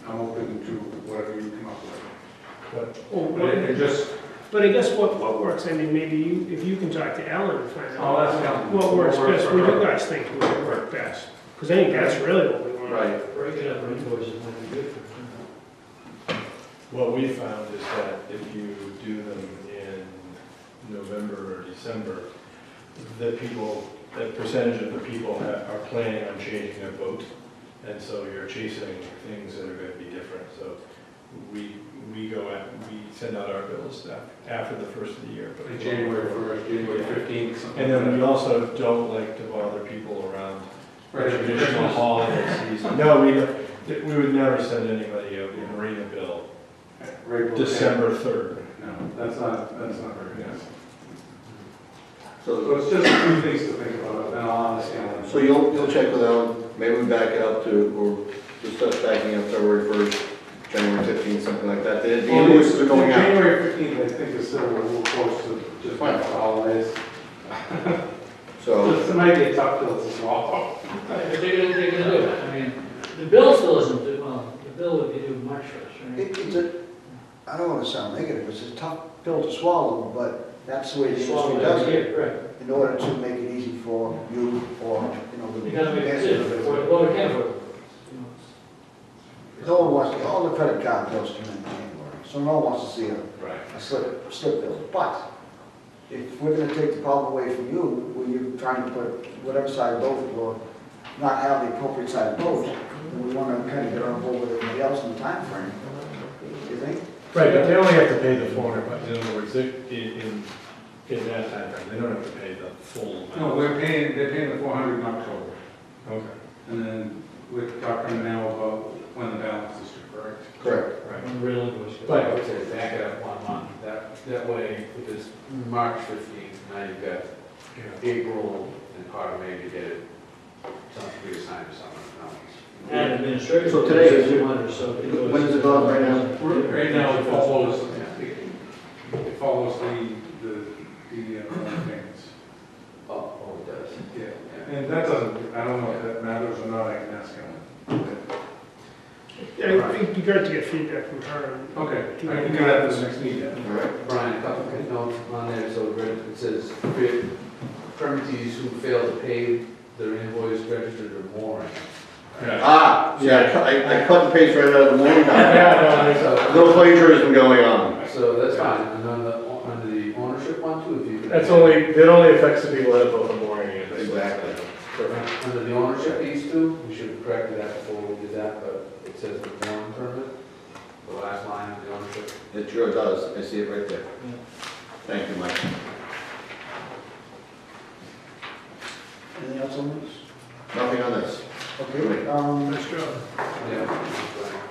I'm open to whatever you come up with. But it just, But I guess what works, I mean, maybe if you can talk to Ellen and find oh, out that's Ellen. what works What works best, for what do her. you guys think would work best? Because I think that's really what we want. Right. Break it up for invoices might be good for them. What we found is that if you do them in November or December, that percentage of the people are planning on changing their boat. And so you're chasing things that are going to be different. So we send out our bills after the first of the year. But Like January 1st, January 15th, something And like then we that. also don't like to bother people around Right, traditional Christmas. holiday season. No, we would never send anybody a marina bill Right, December 3rd. No, that's not very nice. So it's just a few things to think about, and I'll understand. So you'll check with Ellen, maybe we back it up to, or just start backing up February 1st, January 15th, something like that. The invoices are going out. January 15th, I think is still a little close to just Fine. the holidays. So, It might be a tough pill to swallow. They're gonna do it. I mean, the bill still isn't due, well, the bill would be due March 1st, right? It's a, I don't want to sound negative, it's a tough pill to swallow, but that's the way the industry does it. Right. In order to make it easy for you or, the. You gotta make a decision, well, we can't afford it. You know, No one wants, all the credit card bills come in January, so no one wants to see Right. a slip bill. But if we're gonna take the problem away from you, when you're trying to put whatever side of boat or not have the appropriate side of boat, then we wanna kind of get on board with everybody else in the time frame. You think? Right, but they only have to pay the 400, but in other words, in that time frame, they don't have to pay the full No, amount. they're paying the 400 in October. Okay, And then we're talking now about when the balance is due, correct? correct. right. When the real invoice goes. But I would say back it up 1 month, that way, if it's March 15th, now you've got April and part of May to get it, something reassigned to someone, And administrative. So today is- 200, so it goes. When does it go out right now? Right now, it follows the payments. Oh, it does. Yeah. And that doesn't, I don't know if that matters or not, I can ask him. Yeah, I think it'd be great to get feedback from her. Okay, I can do that for the next meeting. All right. Brian, a couple of notes on there, so it says, permittees who fail to pay their invoice registered or mooring. Ah, yeah, I cut and paste right out of the morning Yeah, document. No plagiarism going on. So that's fine, and under the ownership one too, if you could. That's only, that only affects the people that have both the mooring and the. Exactly. Perfect. Under the ownership piece too, we should have corrected that before we did that, but it says the mooring permit, the last line of the ownership. It sure does, I see it right there. Yeah. Thank you, Mike. Anything else on this? Nothing on this. Okay, Nice job. Yeah. that's right.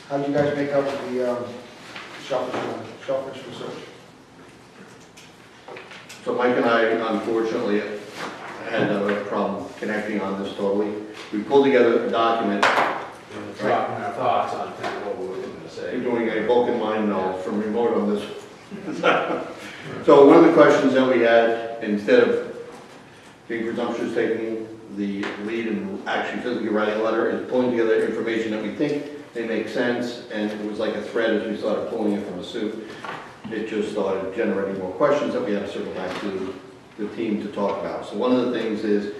how did you guys make out with the, shellfish research? So Mike and I, unfortunately, had a problem connecting on this totally. We pulled together a document. And dropping our thoughts on kind of what we were going to say. We're doing a Vulcan mind meld from remote on this. So one of the questions that we had, instead of being presumptuous, taking the lead and actually physically writing a letter, is pulling together information that we think they make sense, and it was like a thread as we started pulling it from a soup. It just started generating more questions that we had to circle back to the team to talk about. So one of the things is,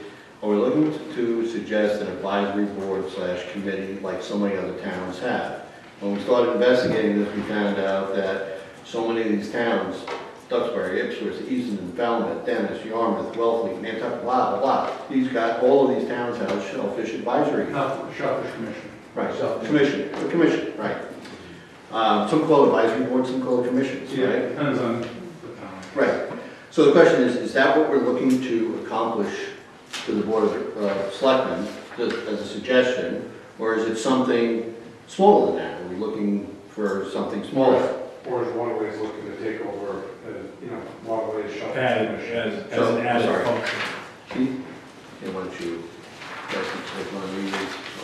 are we looking to suggest an advisory board / committee like so many other towns have? When we started investigating this, we found out that so many of these towns, Duxbury, Ipswich, Easton, Falmouth, Dennis, Yarmouth, Wellfleet, Nantucket, blah, blah, blah. All of these towns have shellfish advisory. No, Shellfish Commission. Right, commission, right. Some call it advisory boards, some call it commissions, Yeah, right? depends on the town. Right. So the question is that what we're looking to accomplish to the Board of Selectmen, just as a suggestion, or is it something smaller than that? Are we looking for something smaller? Or is Waterways looking to take over, Waterways Shellfish Commission? As an added Sorry. function. Keith? Yeah, why don't you, guys can take one of these.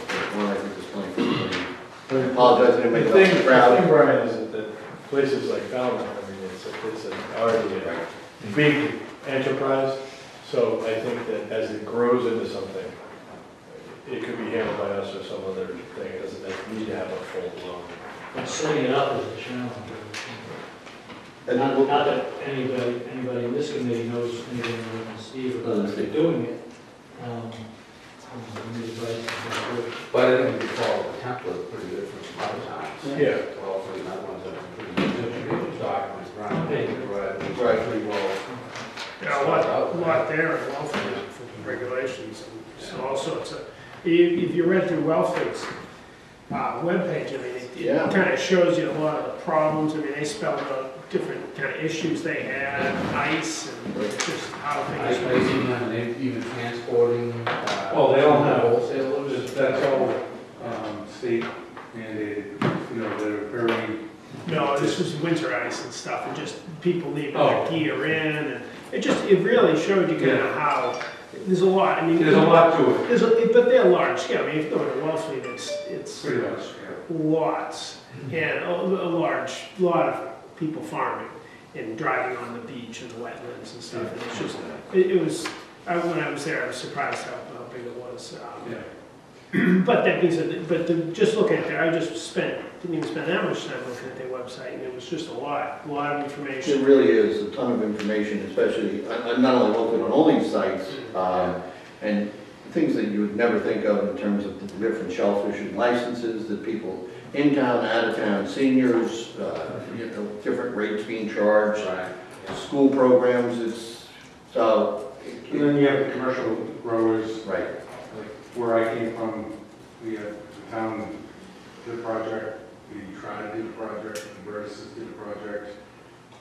Okay, one I think is plenty for everybody. I apologize, I didn't make The that thing, crowd. Brian, is that places like Falmouth, I mean, it's already a big enterprise, so I think that as it grows into something, it could be handled by us or some other thing, it doesn't need to have a full-blown. But setting it up is a challenge. And Not we'll- that anybody in this committee knows anything more than Steve about doing it. We need advice from the board. But I think we follow the template pretty good from some other towns. Yeah. Well, for the other ones that are pretty good documents, Brian, Okay. right, pretty well. Yeah, a lot there in Wellfleet for regulations and all sorts of, if you read through Wellfleet's webpage, I mean, Yeah. it kind of shows you a lot of the problems. I mean, they spelled out different kind of issues they had, ice and just how I things. even have even transporting. Well, they all have- Wholesalers. That's all state mandated, they're very No, this was winter ice and stuff, and just people leaving Oh. their gear in, and it really showed you kind of how, there's a lot, I mean. There's a lot to it. But they're large scale, I mean, if you go to Wellfleet, it's Pretty much, yeah. lots, and a lot of people farming and driving on the beach and the wetlands and stuff, and it's just, it was, when I was there, I was surprised how big it was. Yeah. But that being said, just looking at there, didn't even spend that much time looking at their website, and it was just a lot of It information. really is a ton of information, especially, I'm not only looking on all these sites, and things that you would never think of in terms of the different shellfishing licenses that people in town, out of town, seniors, different rates being charged, school programs, so. And then you have the commercial growers. Right. Like where I came from, we had the town did a project, the Tribe did a project, the Vertices did a project.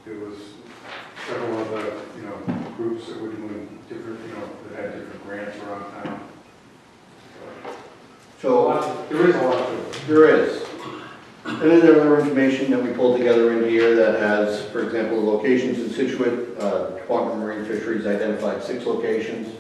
There was several other, groups that were doing different, that had different grants around town. So There is a lot to it. there is. And then there are information that we pulled together in here that has, for example, locations in Scituate. Department of Marine Fisheries identified 6 locations.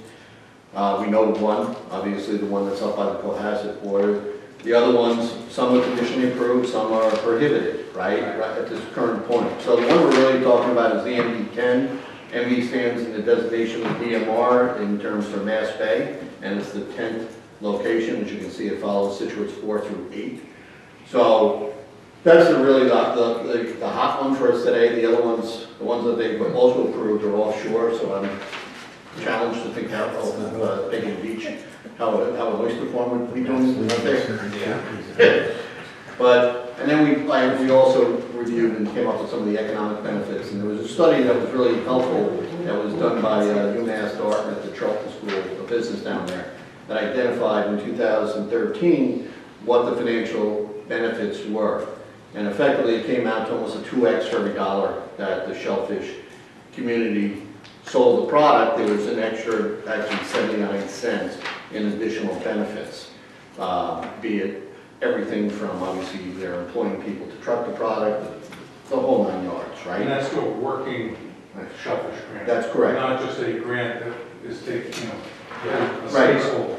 We know one, obviously the one that's up by the Cohasset border. The other ones, some are conditionally approved, some are prohibited, right at this current point. So the one we're really talking about is the MV10. MV stands in the designation of DMR in terms for Mass Bay, and it's the 10th location. As you can see, it follows Scituate's 4 through 8. So that's really the hot one for us today. The other ones, the ones that they've also approved are offshore, so I'm challenged to think out of Bacon Beach, how an oyster farm would be doing up there. But, and then we also reviewed and came up with some of the economic benefits. And there was a study that was really helpful that was done by UMass Dartmouth, the Charlton School of Business down there, that identified in 2013 what the financial benefits were. And effectively, it came out to almost a 2x for every dollar that the shellfish community sold the product. There was an extra, actually 79 cents in additional benefits, be it everything from, obviously, they're employing people to truck the product, the whole 9 yards, right? And that's still working shellfish grant. That's correct. Not just a grant that is taking, a Right. placeholder.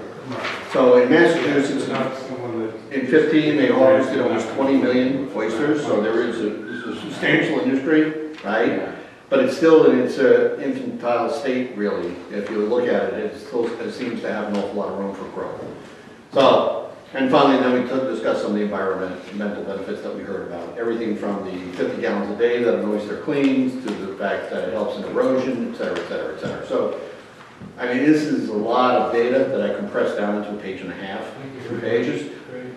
So in It's Massachusetts, not someone that. in 15, they harvested almost 20 million oysters, so there is a substantial industry, right? But it's still in its infantile state, really. If you look at it, it seems to have an awful lot of room for growth. So, and finally, then we discussed some of the environmental benefits that we heard about. Everything from the 50 gallons a day that an oyster cleans, to the fact that it helps in erosion, et cetera, et cetera, et cetera. So, I mean, this is a lot of data that I compressed down into a page and a half, 2 pages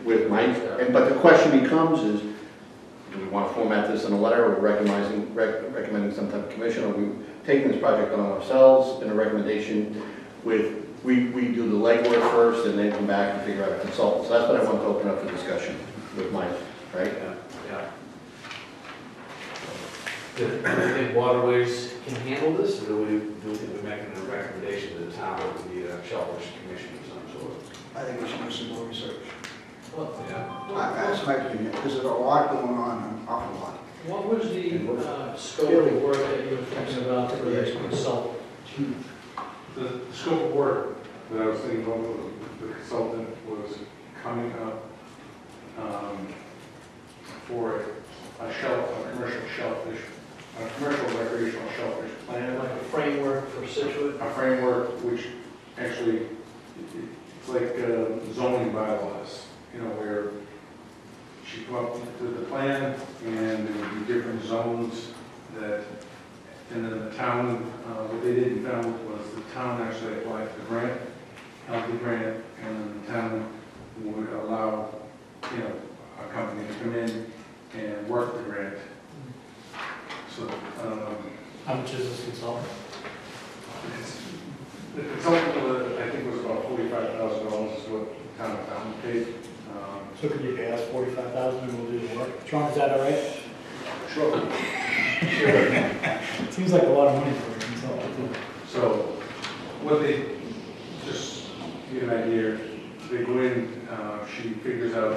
with Mike. But the question becomes is, do we want to format this in a letter, or recommending some type of commission? Are we taking this project on ourselves in a recommendation with, we do the legwork first and then come back and figure out a consultant? So that's what I want to open up for discussion with Mike, right? Yeah. Do you think Waterways can handle this, or do we think we're making a recommendation to the town that we need a shellfish commission of some sort? I think we should do some more research. Yeah. That's my opinion, because there's a lot going on, an awful lot. What was the scope of work that you were thinking about for the consultant? The scope of work that I was thinking about with the consultant was coming up for a commercial shellfish, a commercial recreational shellfish plan. Like a framework for Scituate? A framework which actually, it's like zoning bylaws, where she come up with the plan, and there would be different zones that, and then the town, what they did and found was the town actually applied for the grant, held the grant, and then the town would allow, a company to come in and work the grant. So, How much is this consultant? the consultant, I think, was about $45,000 is what the town of Falmouth paid. So could you pay us $45,000 and we'll do the work? Sean, is that all right? Sure. Seems like a lot of money for a consultant. So, what they, just to get an idea, they go in, she figures out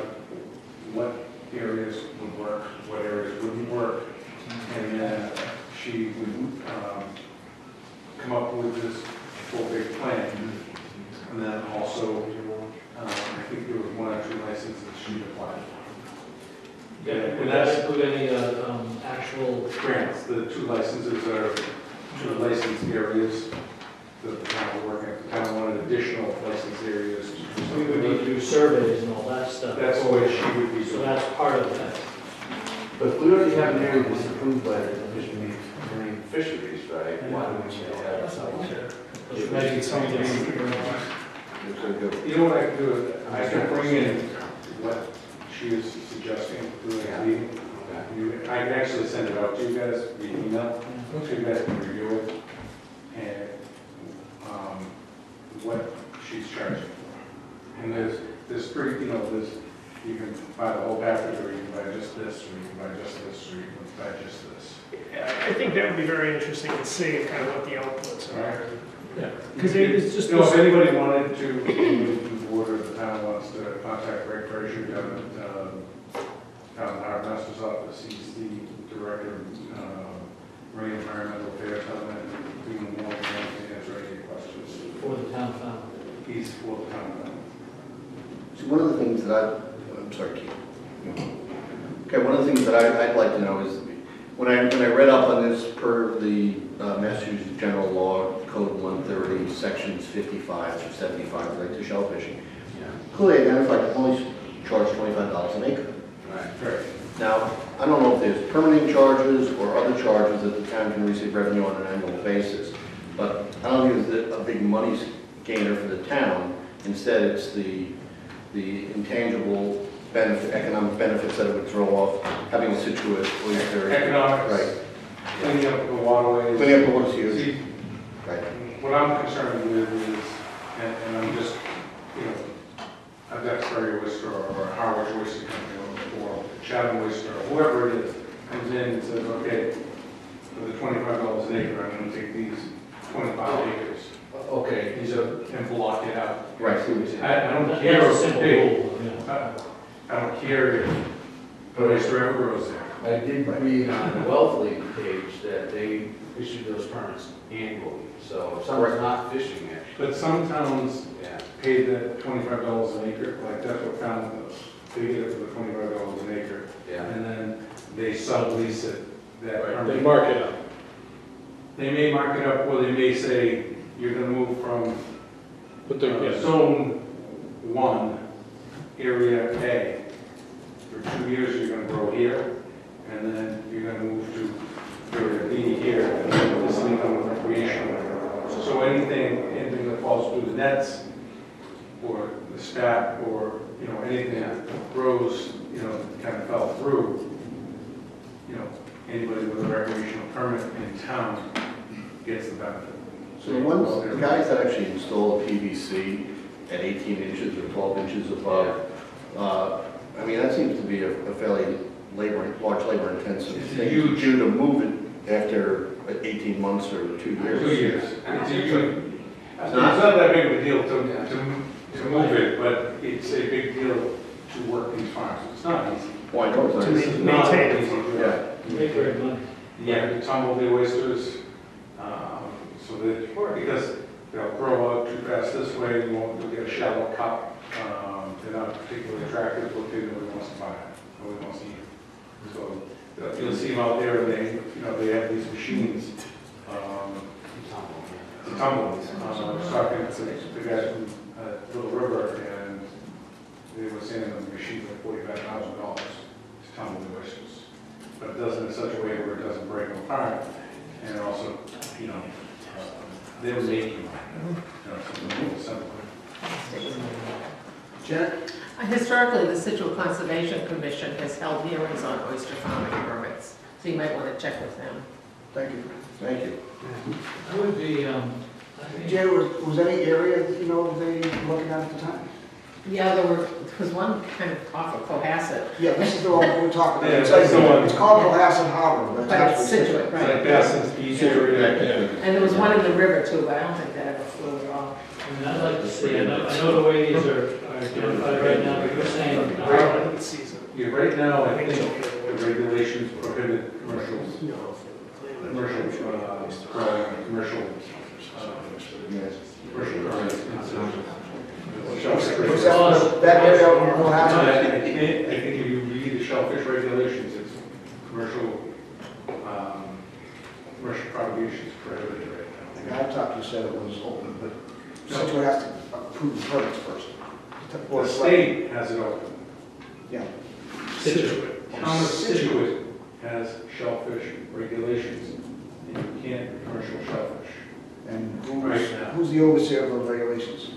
what areas would work, what areas wouldn't work. And then she would come up with this full big plan. And then also, I think there was 1 or 2 licenses she applied for. Yeah, would that include any actual Grants, the 2 licenses are 2 licensed areas that the town will work at. The town wanted additional licensed areas to do We would need to something. do surveys and all that stuff. That's what she would be So doing. that's part of that. But we already have an area that's approved by the Division of Marine Fisheries, right? Why do we need to have something? Let's make it something. You know what I can do? I can bring in what she is suggesting during the meeting. I can actually send it out to you guys via email, so you guys can review it. And what she's charging for. And there's 3, you know, you can buy the whole package, or you can buy just this, or you can buy just this, or you can buy just this. I think that would be very interesting to see kind of what the outputs are. Yeah. Because it's just. You know, if anybody wanted to, the board or the town wants to contact Greg Frazier down at the Harbor Master's office, he's the director of Marine Environmental Affairs, we can more than happy to answer any questions. For the town fund. He's for the town. See, one of the things that I'm sorry, Keith. Okay, one of the things that I'd like to know is, when I read up on this per the Massachusetts General Law, Code 130, Sections 55 through 75, related to shellfishing, clearly identified to only charge $25 an acre. Right. Now, I don't know if there's permitting charges or other charges that the town can receive revenue on an annual basis, but I don't think it's a big money gainer for the town. Instead, it's the intangible benefit, economic benefits that it would throw off having a Scituate oyster. Economics. Right. Cleaning up the waterways. Cleaning up the water's huge. See, Right. what I'm concerned with is, and I'm just, you know, a Duxbury oyster or a Harwich oyster company or Chatham oyster, or whoever it is, comes in and says, okay, for the $25 an acre, I'm going to take these 25 acres. Okay, these are, and block it out. Right. I don't care. That's a simple Hey, rule, yeah. I don't care if the oyster ever grows there. I did read on the Wellfleet page that they issued those permits annually, so if someone's not fishing it, But some towns yeah. pay the $25 an acre, like that's what Falmouth does. They get it for the $25 an acre, Yeah. and then they sublease it. That Right, permit. they mark it up. They may mark it up, or they may say, you're gonna move from But they're, zone 1, area A. For 2 years, you're gonna grow here, and then you're gonna move to area B here, and then this will become recreational. So anything that falls through the nets, or the spat, or, you know, anything that grows, you know, kind of fell through, you know, anybody with a recreational permit in town gets the benefit. So the guys that actually install a PVC at 18 inches or 12 inches above, I mean, that seems to be a fairly large labor-intensive It's thing huge. to do to move it after 18 months or 2 years. 2 years. It's not that big of a deal to move it, but it's a big deal to work these farms. It's not easy. Why not? To This is not maintain an it. easy job. Yeah. Make very money. Yeah, you tumble the oysters, so that, because they'll grow out too fast this way, you'll get a shallow cup. They're not particularly attractive, looking, nobody wants to buy it, nobody wants to eat it. So you'll see them out there, and they have these machines, tumble. I was talking to the guys from Little River, and they were saying the machine's like $45,000 to tumble the oysters. But it does it in such a way where it doesn't break them apart, and also, you know, they're making, something simple. Janet? Historically, the Scituate Conservation Commission has held hearings on oyster farming permits, so you might want to check with them. Thank you. Thank you. I would be, Janet, was any area, you know, they were looking at the time? Yeah, there was one kind of off of Cohasset, Yeah, this is the one we're talking Yeah, about. that's the one. It's called Cohasset Harbor, but but it's it's actually Scituate, It's like right? Bass's Beach area. And there was one in the river too, but I don't think that ever flew at all. I mean, I'd like to see, I know the way these are identified right now, but you're saying, Pilot season. Yeah, right now, I think the regulations prohibit commercial, commercial That area will I have, think if you read the shellfish regulations, it's commercial, commercial propagation is prohibited right now. I thought you said it was open, but Scituate has to approve the permits first. The state has it open. Yeah. Scituate. Town of Scituate has shellfish regulations, and you can't commercial shellfish. And Right now. who's the overseer of those regulations?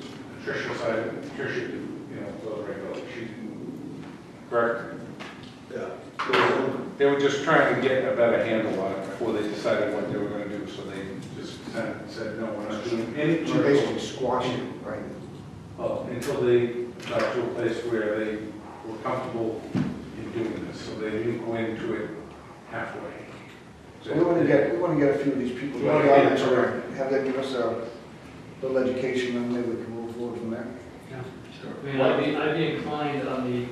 Tricia side, Tricia, you know, those regulations. Correct? Yeah. They were just trying to get a better handle on it before they decided what they were gonna do, so they just said, no, we're not doing any So commercial. basically squash it, right? Until they got to a place where they were comfortable in doing this, so they didn't go into it halfway. So we want to get a few of these people, We wanna get it have them give us a little education, and maybe we can move forward from there. I mean, I'd be inclined on the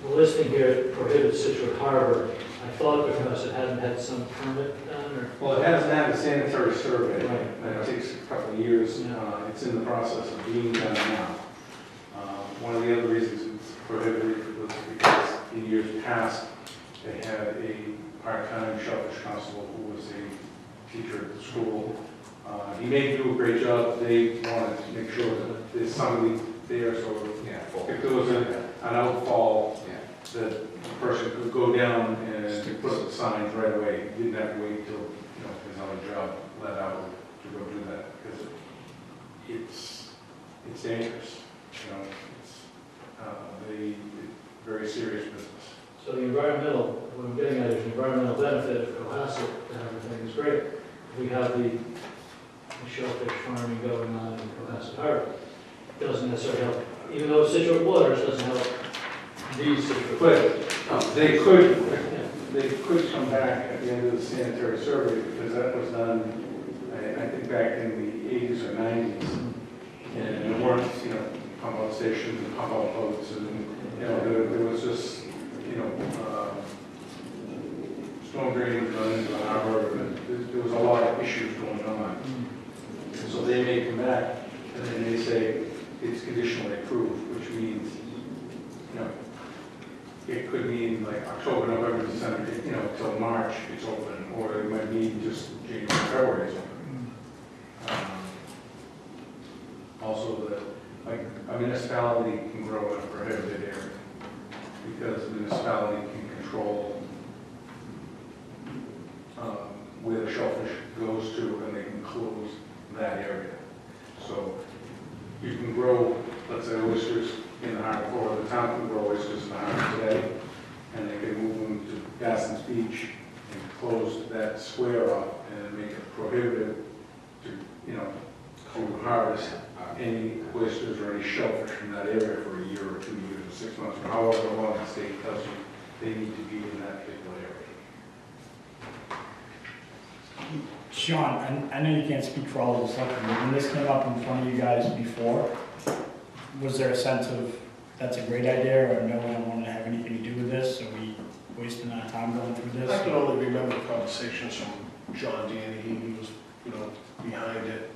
listing here, it prohibits Scituate Harbor. I thought because it hadn't had some permit done, or? Well, it hasn't had a sanitary survey, Right. and it takes a couple of years. Yeah. It's in the process of being done now. One of the other reasons it's prohibited was because in years past, they had a part-time shellfish constable who was a teacher at the school. He may do a great job, they wanted to make sure that there's somebody there, so if there was an outfall, that the person could go down and put up the signs right away. He didn't have to wait till, you know, his other job let out to go do that, because it's dangerous, you know, it's very serious business. So the environmental, what I'm getting at is the environmental benefit of Cohasset and everything is great. We have the shellfish farming going on in Cohasset Harbor. Doesn't necessarily help, even though Scituate Waters doesn't help these Scituate. But they could come back at the end of the sanitary survey, because that was done, I think back in the 80s or 90s. And there weren't, you know, pump out stations and pump out boats, and, you know, there was just, you know, storm drainage running into the harbor, and there was a lot of issues going on. So they may come back, and then they say it's conditionally approved, which means, you know, it could mean like October, November, December, you know, till March it's open, or it might mean just January, February it's open. Also, like a municipality can grow in a prohibited area, because the municipality can control where the shellfish goes to, and they can close that area. So you can grow, let's say, oysters in the harbor, or the town can grow oysters in the harbor today, and they can move them to Gassens Beach and close that square off and make it prohibited to, you know, to harvest any oysters or any shellfish from that area for a year or 2 years or 6 months, or however long the state tells you they need to be in that particular area. Sean, I know you can't speak for all of the stuff, but when this came up in front of you guys before, was there a sense of, that's a great idea, or no one wanted to have anything to do with this, are we wasting our time going through this? I can only remember conversations from John Danny, he was, you know, behind it.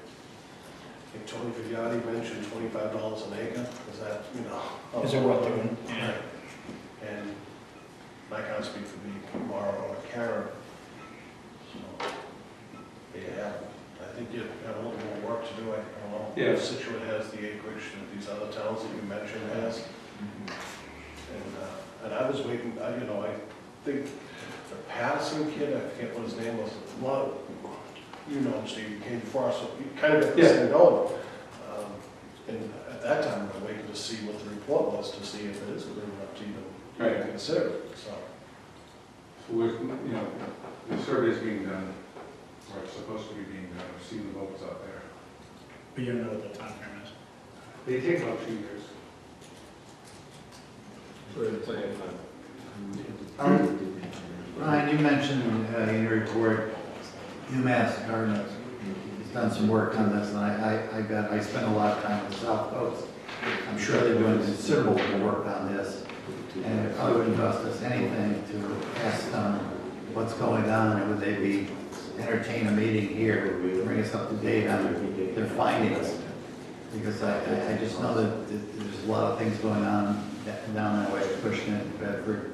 I think Tony Vigliotti mentioned $25 an acre, is that, you know? Is it worth doing? Yeah. And I can't speak for me, Mara or Karen. So, yeah, I think you have a little more work to do, I don't know. Yeah. Scituate has the acreage that these other towns that you mentioned has. And I was waiting, you know, I think the Patterson kid, I forget what his name was, a lot of, you know, Steve, you came before us, so you kind of got this thing going. And at that time, we were waiting to see what the report was, to see if it is good enough to even consider it, so. So we're, you know, the survey's being done, or it's supposed to be being done, I've seen the votes out there. But you don't know what the time frame is. They take about 2 years. Ryan, you mentioned in your report, UMass Gardner has done some work on this, and I bet I spent a lot of time on the South Coast. I'm sure they're doing considerable work on this, and it probably wouldn't cost us anything to ask them what's going on, and would they be, entertain a meeting here, to bring us up to date on their findings. Because I just know that there's a lot of things going on down that way, pushing it Bedford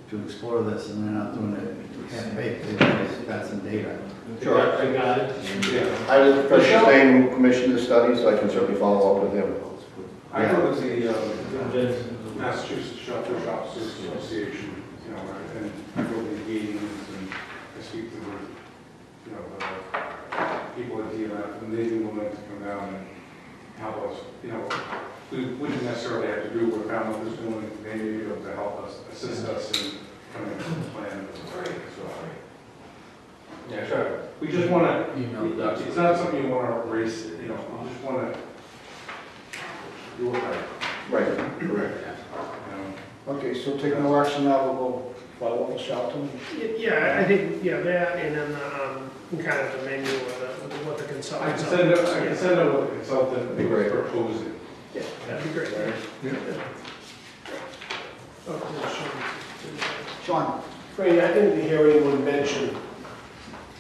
to explore this, and they're not doing it half-baked, they've got some data. Sure. I got it. Yeah. I was the Professor Stain who commissioned this study, so I can certainly follow up with him. I go to the Massachusetts Shellfish Officers Association, you know, and I go to the meetings and I speak to the, you know, the people at DLF, and they've been willing to come down and help us. You know, we wouldn't necessarily have to do what Falmouth is doing, they may be able to help us, assist us in coming up with a plan. So, yeah, sure. We just want to, it's not something you want to erase, you know, we just want to do it right. Right, correct. Okay, so take no action now, we'll follow up with Charlton. Yeah, I think, yeah, that, and then, kind of the menu of what the I can consultants. send it, I can send it what the consultant Be great. proposing. Yeah, that'd be great. Sean? Franny, I didn't hear anyone mention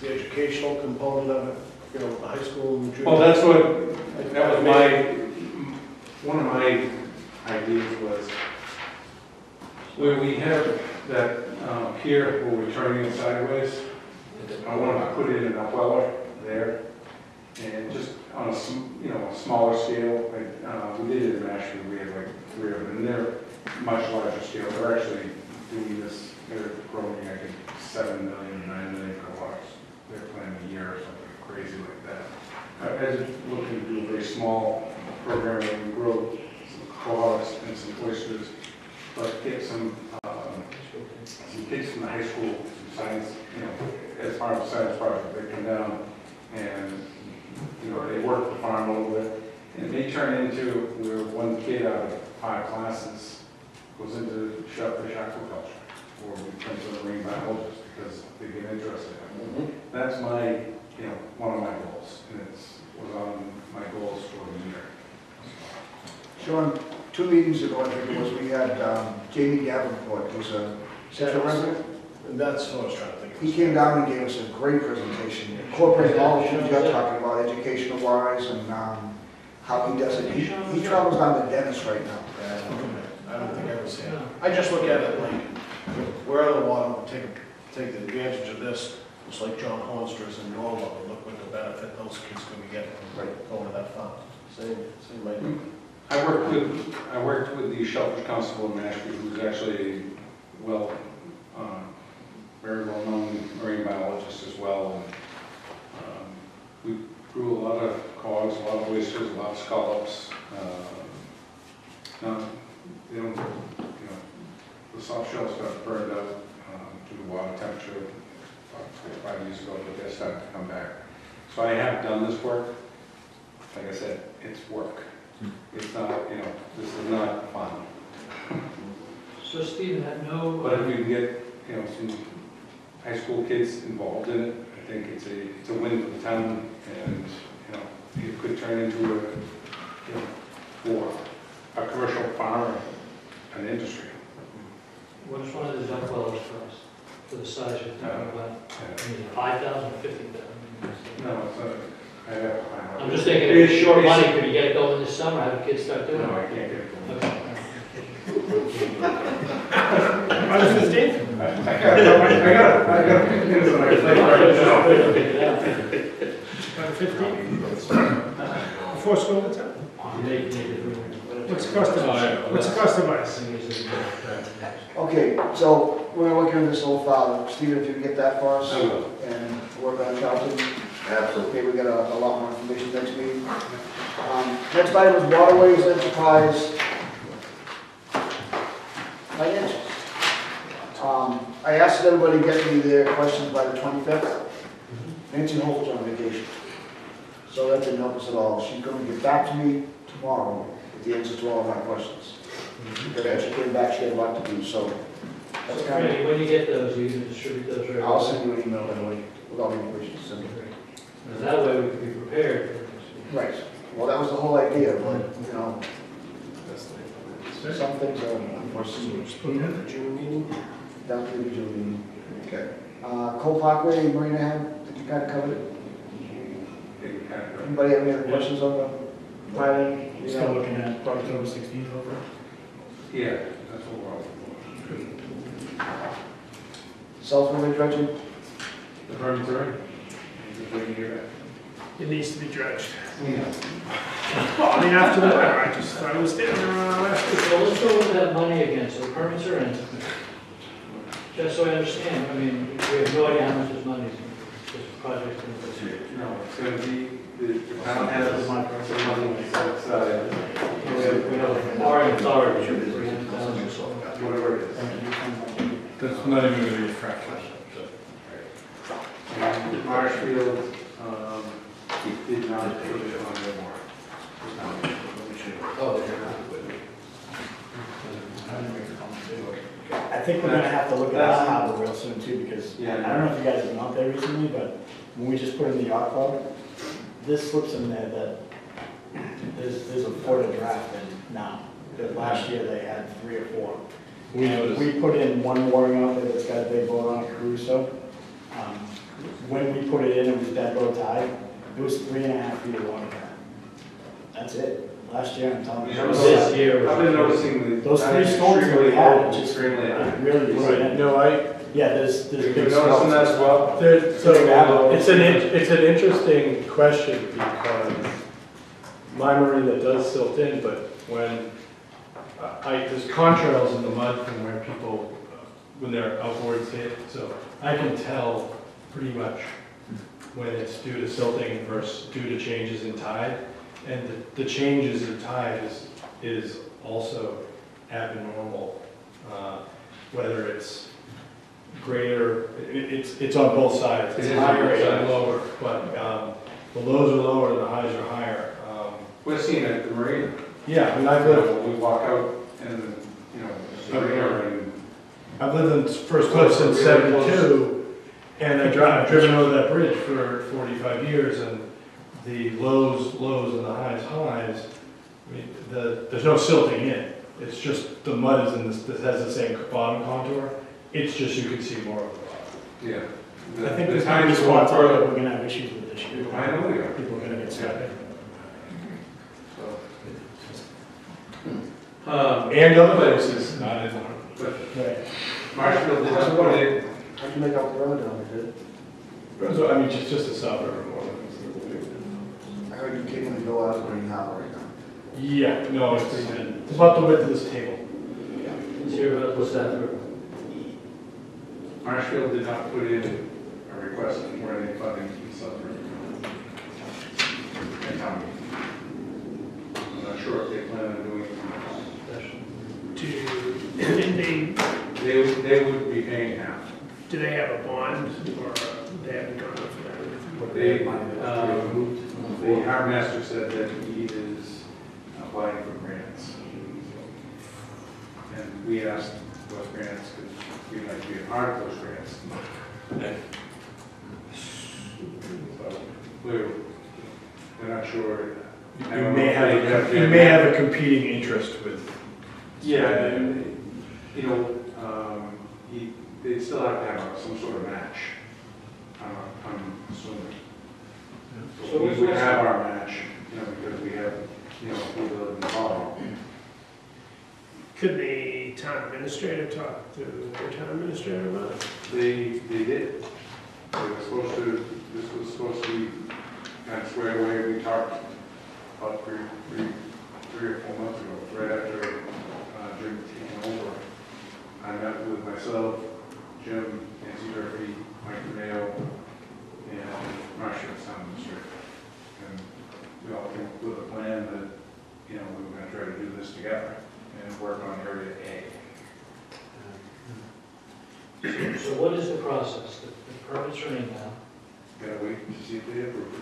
the educational component of it, you know, the high school and junior. Well, that's what, that was my, one of my ideas was, where we have that pier where we're turning it sideways, I wanted to put in an upweller there, and just on a, you know, a smaller scale, like, we did it in Mashpee, we had like 3 of them, and they're much larger scale, they're actually doing this, they're growing, I think, 7 million, 9 million co-ops, they're planning a year or something crazy like that. I was looking to do a very small program where we grow some co-ops and some oysters, but get some kids from the high school, some science, you know, as part of the science project, they come down and, you know, they work the farm a little bit, and they turn into where one kid out of 5 classes goes into shellfish aquaculture, or becomes a marine biologist because they get interested in it. That's my, you know, one of my goals, and it's was on my goals for the year. Sean, 2 meetings ago, I think it was, we had Jamie Davenport, who's a Central resident. And that's what I was trying to think of. He came down and gave us a great presentation, incorporating all the things you're talking about, educational wise, and how he does it. He travels down to Dennis right now. I don't think I would say it. I just look at it like, we're out of the water, we'll take the advantage of this, just like John Holmster's in Norwell, and look what the benefit those kids could be getting from going to that farm. Same idea. I worked with the Shellfish Constable in Mashpee, who's actually very well-known marine biologist as well. And, we grew a lot of cogs, a lot of oysters, a lot of scallops. Now, they don't, you know, the soft shell stuff burned up due to water temperature about 5 years ago, but they're starting to come back. So I have done this work. Like I said, it's work. It's not, you know, this is not fun. So Stephen, had no. But if we can get, you know, some high school kids involved in it, I think it's a win for the town, and, you know, it could turn into a, you know, for a commercial farm, an industry. What is one of the duck wellers for us, for the size you're talking about? I mean, 5,000 or 50,000? No, it's not. I have to find out. I'm just thinking, if it's short money, could you get it going this summer, have the kids start doing it? No, I can't get it. Okay. August 15th? I got things on my plate right now. August 15th? Before school, what's up? What's the customized? Okay, so we're gonna look into this a little further. Stephen, if you can get that for us, I will. and work on Charlton. Absolutely. Okay, we got a lot more information next meeting. Next item is Waterways Enterprise financials. I asked everybody to get me their questions by the 25th. Nancy Holt's on vacation, so that didn't help us at all. She's going to get back to me tomorrow with the answers to all of my questions. Because she came back, she had a lot to do, so that's kind Randy, when you get those, you can distribute those right of, away. I'll send you an email anyway, with all the information to send you. And that way we can be prepared for next week. Right, well, that was the whole idea, but, you know, Some things are unforeseen. Just put it at the June meeting. Down to the June meeting. Okay. Cole Parkway, Marina Head, did you kind of cover it? Anybody have any other questions on the pilot? Still looking at October 16th over. Yeah, that's what we're all for. South River dredging? The permits are in. Just waiting to hear back. It needs to be dredged. Yeah. Well, I mean, after the winter, I just thought it was down there last week. So let's go with that money again, so the permits are in. Just so I understand, I mean, we have no idea how much this money is, this project's going to be. No, it's gonna be, the town has some money set aside. We have a foreign authority, Whatever it is. That's not even gonna be a fraction. And Marshfield, did not put it on their warrant. I think we're gonna have to look at our harbor real soon too, because I Yeah. don't know if you guys have been out there recently, but when we just put in the yacht club, there's slips in there that there's a foot of draft in now. But last year they had 3 or 4. We noticed. We put in one mooring out there that's got a big boat on it, Crusoe. When we put it in, it was dead low tide. It was 3.5 feet of water. That's it. Last year, I'm telling you. This year. I've been noticing that. Those 3 storms that we had, it just, Extremely high. it really blew it in. No, Yeah, there's You've big been noticing that as well? it's an interesting question because my marina does silt in, but when there's contrails in the mud from where people, when their outboards hit, so I can tell pretty much when it's due to silting versus due to changes in tide. And the changes in tide is also abnormal, whether it's greater, it's on both sides. It's higher and lower, but the lows are lower and the highs are higher. We're seeing it at the marina. Yeah, I mean, I've lived When we walk out and, the marina and. I've lived in First Cliff since '72, and I've driven over that bridge for 45 years, and the lows, and the highs, I mean, there's no silting in. It's just the mud is in this, that has the same bottom contour. It's just you can see more of the bottom. Yeah. I think the there's time gonna be is spots going out there further. we're gonna have issues with this year. I know we are. People are gonna get stuck in. And other places, not in But Right. Marshfield did not put in, How'd you make out the road down there, did? So, I mean, just a south river more. I heard you came in and go out of Green Harbor right now. Yeah, no, it's about the width of this table. Let's hear about what's that for. Marshfield did not put in a request for any funding from Southern. And town meeting. I'm not sure if they plan on doing it. They would be paying half. Do they have a bond, or they haven't gone up for that? The harbor master said that he is applying for grants. And we asked what grants, because we'd like to be a part of those grants. So we're not sure. You may have a competing interest with. Yeah, and, they still have to have some sort of match, I'm assuming. So we would have our match, because we have, people that live in the hall. Could the town administrator talk to their town administrator about it? They did. They were supposed to, this was supposed to be kind of squared away. We talked about three or 4 months ago, right after Jim taking over. I met with myself, Jim, Nancy Durfee, Mike Mayo, and Marshall's town administrator. And we all came up with a plan that, we were going to try to do this together and work on area A. So what is the process? The permits are in now. Gotta wait to see if they approve it.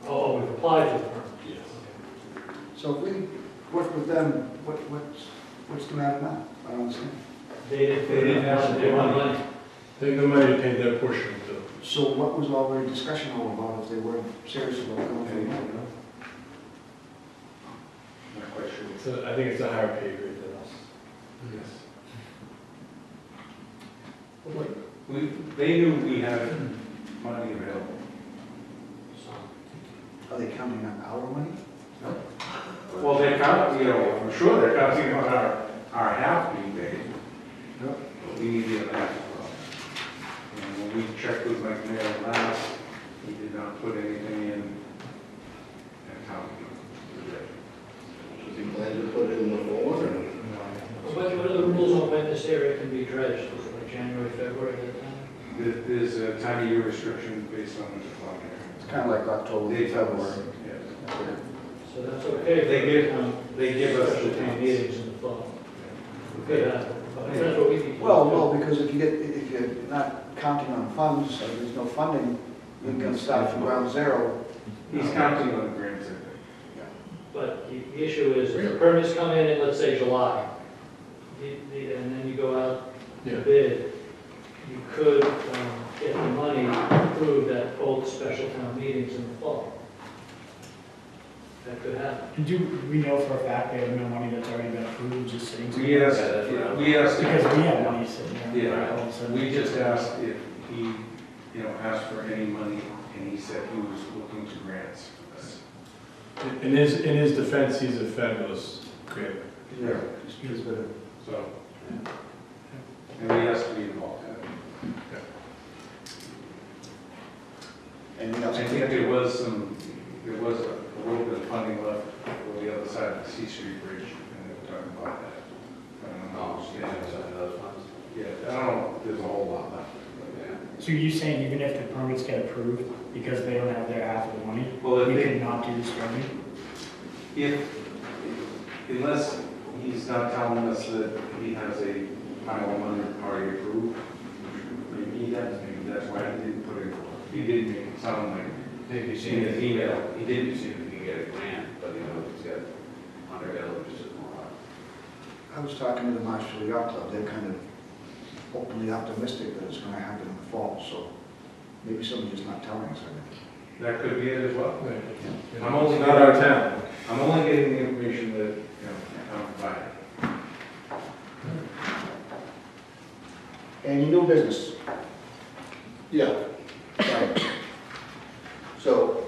Oh, we've applied for the permit. Yes. So if we work with them, what's gonna happen now? I don't understand. They didn't have, they want money. They have the money to pay their portion of the. So what was all the discussion all about if they weren't serious about going for the money? Not quite sure. I think it's a higher pay grade than us. Yes. They knew we had money available. Are they counting on our money? Well, they're counting, I'm sure they're counting on our half being paid. But we need the other half as well. And when we checked with Mike Mayor last, he did not put anything in account. Does he plan to put it in the forward or? What are the rules on when this area can be dredged? Is it like January, February, that time? There's a time of year restriction based on the clock here. It's kind of like October, February. Yes. So that's okay. They give us Special the town dates. meetings in the fall. Okay, that's what we need. Well, no, because if you're not counting on funds, or there's no funding, you're gonna start from ground zero. He's counting on the grants. But the issue is, if the permits come in let's say July, and then you go out to bid, you could get the money approved at both special town meetings in the fall. That could happen. Do we know for a fact they have no money that's already been approved, just sitting? We asked, Because we have money sitting there. Yeah, all of a sudden. we just asked if he, asked for any money, and he said he was looking to grants. In his defense, he's a fabulous creator. Yeah. So, and he has to be involved in it. Anything I else? think there was a little bit of funding left for the other side of the C Street Bridge, and they were talking about that. I don't know. Yeah, I don't know, if there's a whole lot left. So you're saying even if the permits get approved, because they don't have their half of the money, Well, if we they, could not do this dredging? unless he's not telling us that he has a final money already approved, maybe that's why he didn't put it, he didn't make it sound like, Maybe in his email, he didn't. see if he can get a grant, but he's got $100 just more. I was talking to the Marshall Yacht Club, they're kind of openly optimistic that it's gonna happen in the fall, so maybe somebody's not telling us anything. That could be it as well. I'm only not our town. I'm only getting the information that, I'm providing. Any new business? Yeah. Right. So,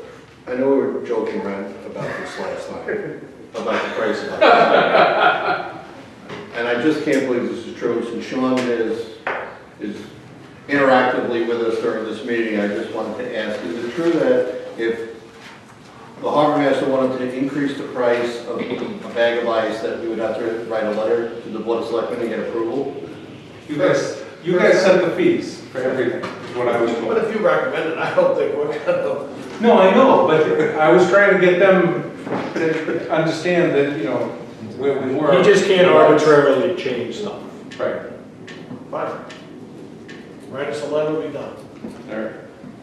I know we were joking around about this last night, about the price of it. And I just can't believe this is true. Since Sean is interactively with us during this meeting, I just wanted to ask, is it true that if the harbor master wanted to increase the price of a bag of ice, that we would have to write a letter to the board of selectmen and get approval? You guys set the fees for everything, is what I was told. But if you recommend it, I don't think we're gonna. No, I know, but I was trying to get them to understand that, where we were. You just can't arbitrarily change stuff. Right. Fine. Write us a letter, we'll be done. All right.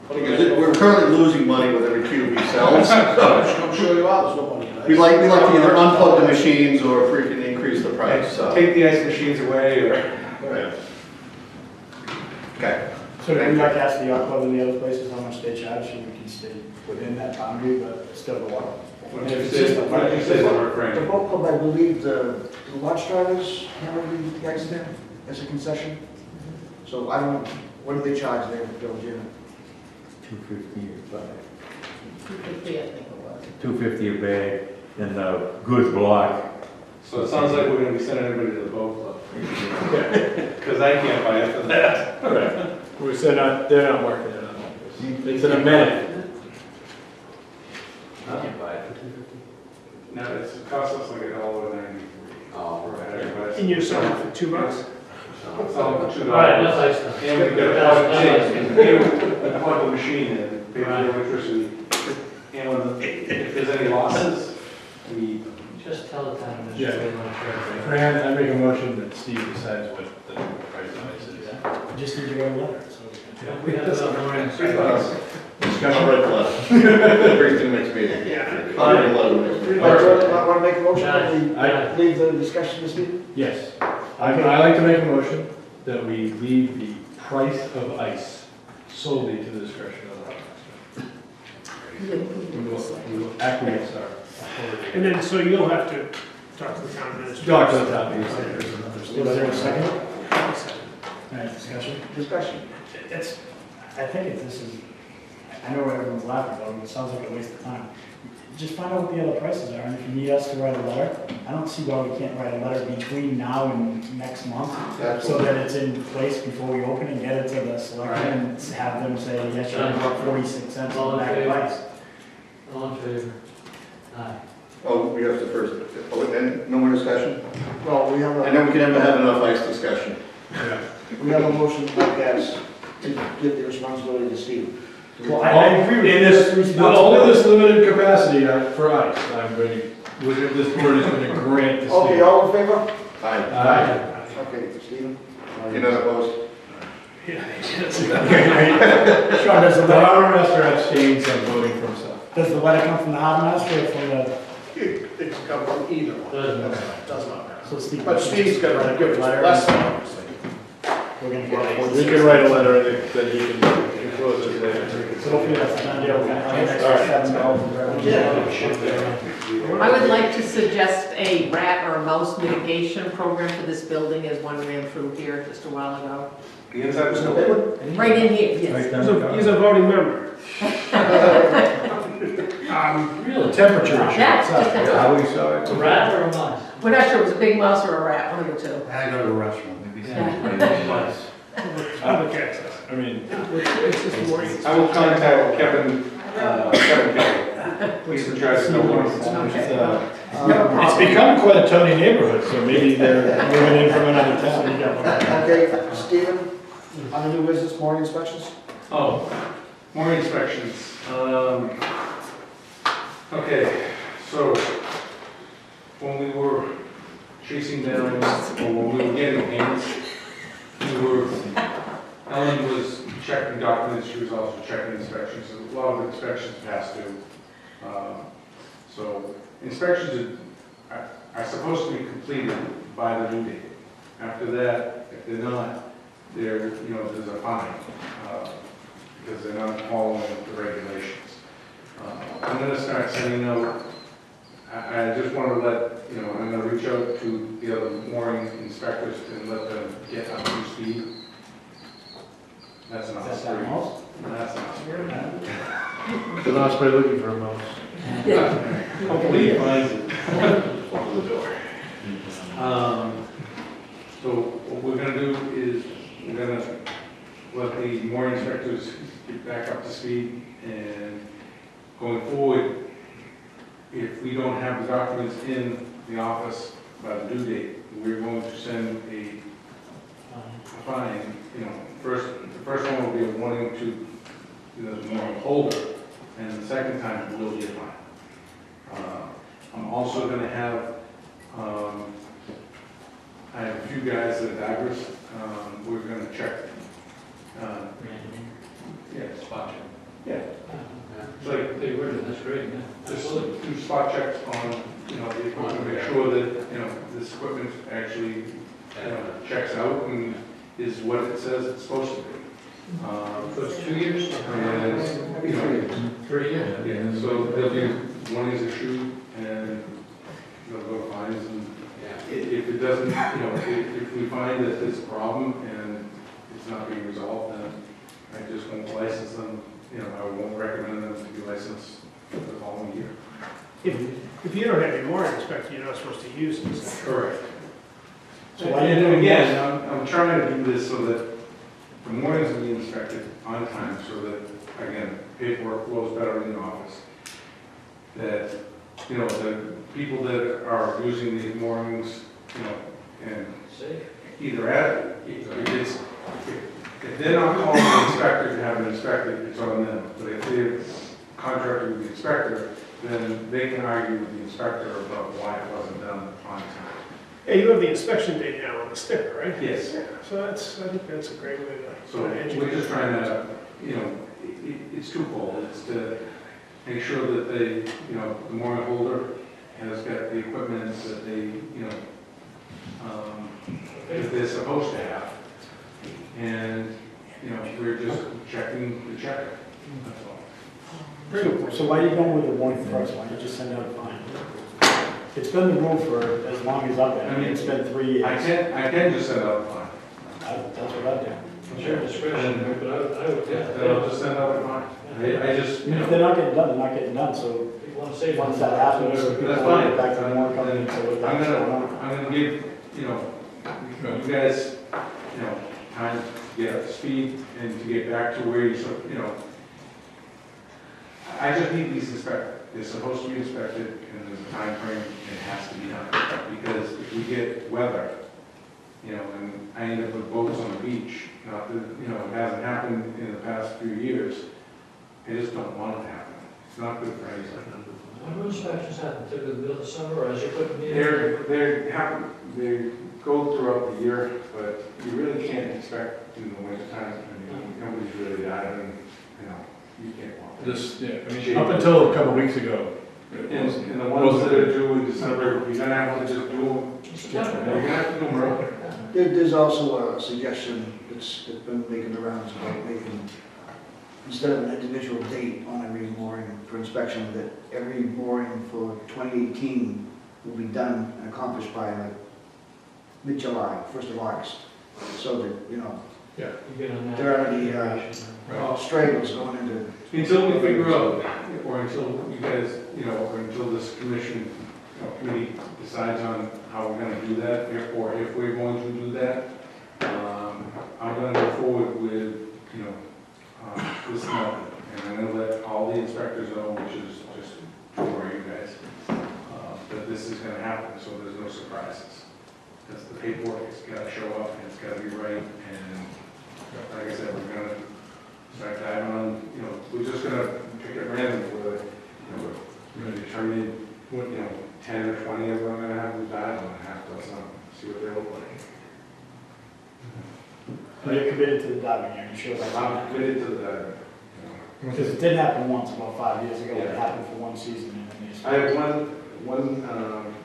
Because we're currently losing money with every cube he sells. I'm sure you are, there's no money in it. We'd like to either unplug the machines or freaking increase the price, so. Take the ice machines away, or. Yeah. Okay. So do we like to ask the yacht club and the other places how much they charge, so we can stay within that boundary, but still go up? What did you say, Robert The Frank? boat club, I believe, the launch drivers handle the guys there as a concession. So I don't, what do they charge there, Bill, Jim? $250 I think it was. $250 a bag and a good block. So it sounds like we're gonna be sending everybody to the boat club. Because I can't buy it for that. We said they're not working it out. It's an amendment. I can't buy it. No, it costs us like $1.93. Oh, right. And you're selling it for $2? It's all for $2. All right, enough ice stuff. And we got to plug the machine in, pay for the electricity. And if there's any losses, we. Just tell the town Yeah. administrator. Fran, I make a motion that Steve decides what the price of ice is. Just need to go a letter, so. We have about more Just gonna write the letter. Bring it to the next meeting. Yeah. I'll write a letter next meeting. Want to make a motion that we Aye. leave the discussion this evening? Yes. I like to make a motion that we leave the price of ice solely to the discretion of the harbor master. We will acquiesce our authority. And then, so you'll have to talk to the Dock on top of Was there a second? All right, discussion? Discussion. It's, I think this is, I know everyone's laughing about it, it sounds like a waste of time. Just find out what the other prices are, and if you need us to write a letter, I don't see why we can't write a letter between now and next month, so that it's in place before we open and get it to the selectmen and have them say, yes, you're about 46 cents on the back price. All in favor? Aye. Oh, we have to first, oh, and no more discussion? Well, we have And then we can never have enough ice discussion. a motion like that to give the responsibility to Steve. Well, I agree with In you. this, only this limited capacity for ice, I'm going to, this board is going to grant the Okay, state. all in favor? Aye. Aye. Okay, Stephen? You're not opposed? Sean, does the The letter, harbor master abstains from voting for himself. does the letter come from the harbor master or from the, It can come from either one. Doesn't matter. Does not matter. so Steve? But Steve's got to give it less than obviously. We're gonna get We can write a letter that he can enclose it later. So hopefully that's a done deal. We're gonna have an extra $7 I would like to suggest a rat or a mouse mitigation program for this building, as one ran through here just a while ago. The inside was no. Right in here, yes. He's a voting member. Really? Temperature issue. Yeah, just a- How we saw it? A rat or a mouse? we're not sure it was a big mouse or a rat, one of the two. I go to a restaurant, maybe Yeah. Public access. I mean, It's just more. I will contact Kevin Kelly. He's in charge of the warrant. it's become quite a Tony neighborhood, so maybe they're moving in from another town. Okay, Stephen, on the new business, morning inspections? Oh, more inspections. Okay, so when we were chasing down, or when we were getting payments, Ellen was checking documents, she was also checking inspections. A lot of inspections passed due. So inspections are supposed to be completed by the due date. After that, if they're not, there's a fine, because they're not following the regulations. I'm gonna start sending out, I just want to let, I'm gonna reach out to the other mooring inspectors and let them get up to speed. That's not That's straight. that mouse? That's not straight. The last way looking for a mouse. Hopefully he finds it. Open the door. So what we're gonna do is, we're gonna let the mooring inspectors get back up to speed, and going forward, if we don't have the documents in the office by the due date, we're going to send a fine, the first one will be a warning to the mooring holder, and the second time will be a fine. I'm also gonna have, I have a few guys at divers, we're gonna check, spot check. Yeah. It's like, They were, that's great, yeah. just do spot checks on, the equipment, make sure that, this equipment actually, checks out and is what it says it's supposed to be. So it's 2 years? And, 3 years? yeah, so there'll be warnings issued and they'll go fines, and if it doesn't, if we find that there's a problem and it's not being resolved, then I just won't license them, I won't recommend them to be licensed for the following year. If you don't have your mooring inspector, you're not supposed to use it. Correct. So And why do you then do again, I'm trying to do this so that the moorings will be inspected on time, so that, again, paperwork flows better in the office. That, the people that are using these moorings, and Safe. either if they're not calling the inspector to have it inspected, it's on them. But if they're contracted with the inspector, then they can argue with the inspector about why it wasn't done on time. Yeah, you have the inspection date now on the sticker, right? Yes. So I think that's a great way to. So we're just trying to, it's twofold. It's to make sure that the mooring holder has got the equipment that that they're supposed to have. And, we're just checking the checker, that's all. So why are you going with the warning first? Why don't you just send out a fine? It's been the rule for as long as I've been, I mean, it's been 3 years. I can just send out a fine. That's what I do. It's your discretion, but I would, yeah. Then I'll just send out a fine. I just, I mean, if they're not getting done, they're not getting done, so If you want to save. once that happens, people That's will fine. get back to more company and say what the I'm heck's going on. gonna give, you guys, time to get up to speed and to get back to where I just need these inspected. They're supposed to be inspected, and there's a time frame, and it has to be done. Because if we get weather, and I end up with boats on the beach, not that, it hasn't happened in the past few years, I just don't want it to happen. It's not good for anybody. When do inspections happen, typically in the middle of summer, or as you put me in? They go throughout the year, but you really can't expect in the winter time. I mean, nobody's really diving, you can't walk. This, yeah, I mean, up until a couple of weeks ago. And the ones that are due in December, you're gonna have to just do them, you're gonna have to do them early. There's also a suggestion that's been making the rounds about making, instead of an individual date on every mooring for inspection, that every mooring for 2018 will be done and accomplished by like mid-July, 1st of August. So that, You get on that. there are the straggles going into. Until we figure out, or until you guys, or until this commission, committee decides on how we're gonna do that, if we're going to do that, I'm gonna go forward with, this method. And I'm gonna let all the inspectors know, which is just for you guys, that this is gonna happen, so there's no surprises. Because the paperwork has gotta show up, and it's gotta be right, and like I said, we're gonna start diving on, we're just gonna pick it random for, we're gonna determine what, 10 or 20 of them are gonna have to dive on, and have to, see what they look like. Are you committed to the diving, are you sure that's I'm committed to the diving. Because it did happen once, about 5 years ago, it happened for one season, and then they. I have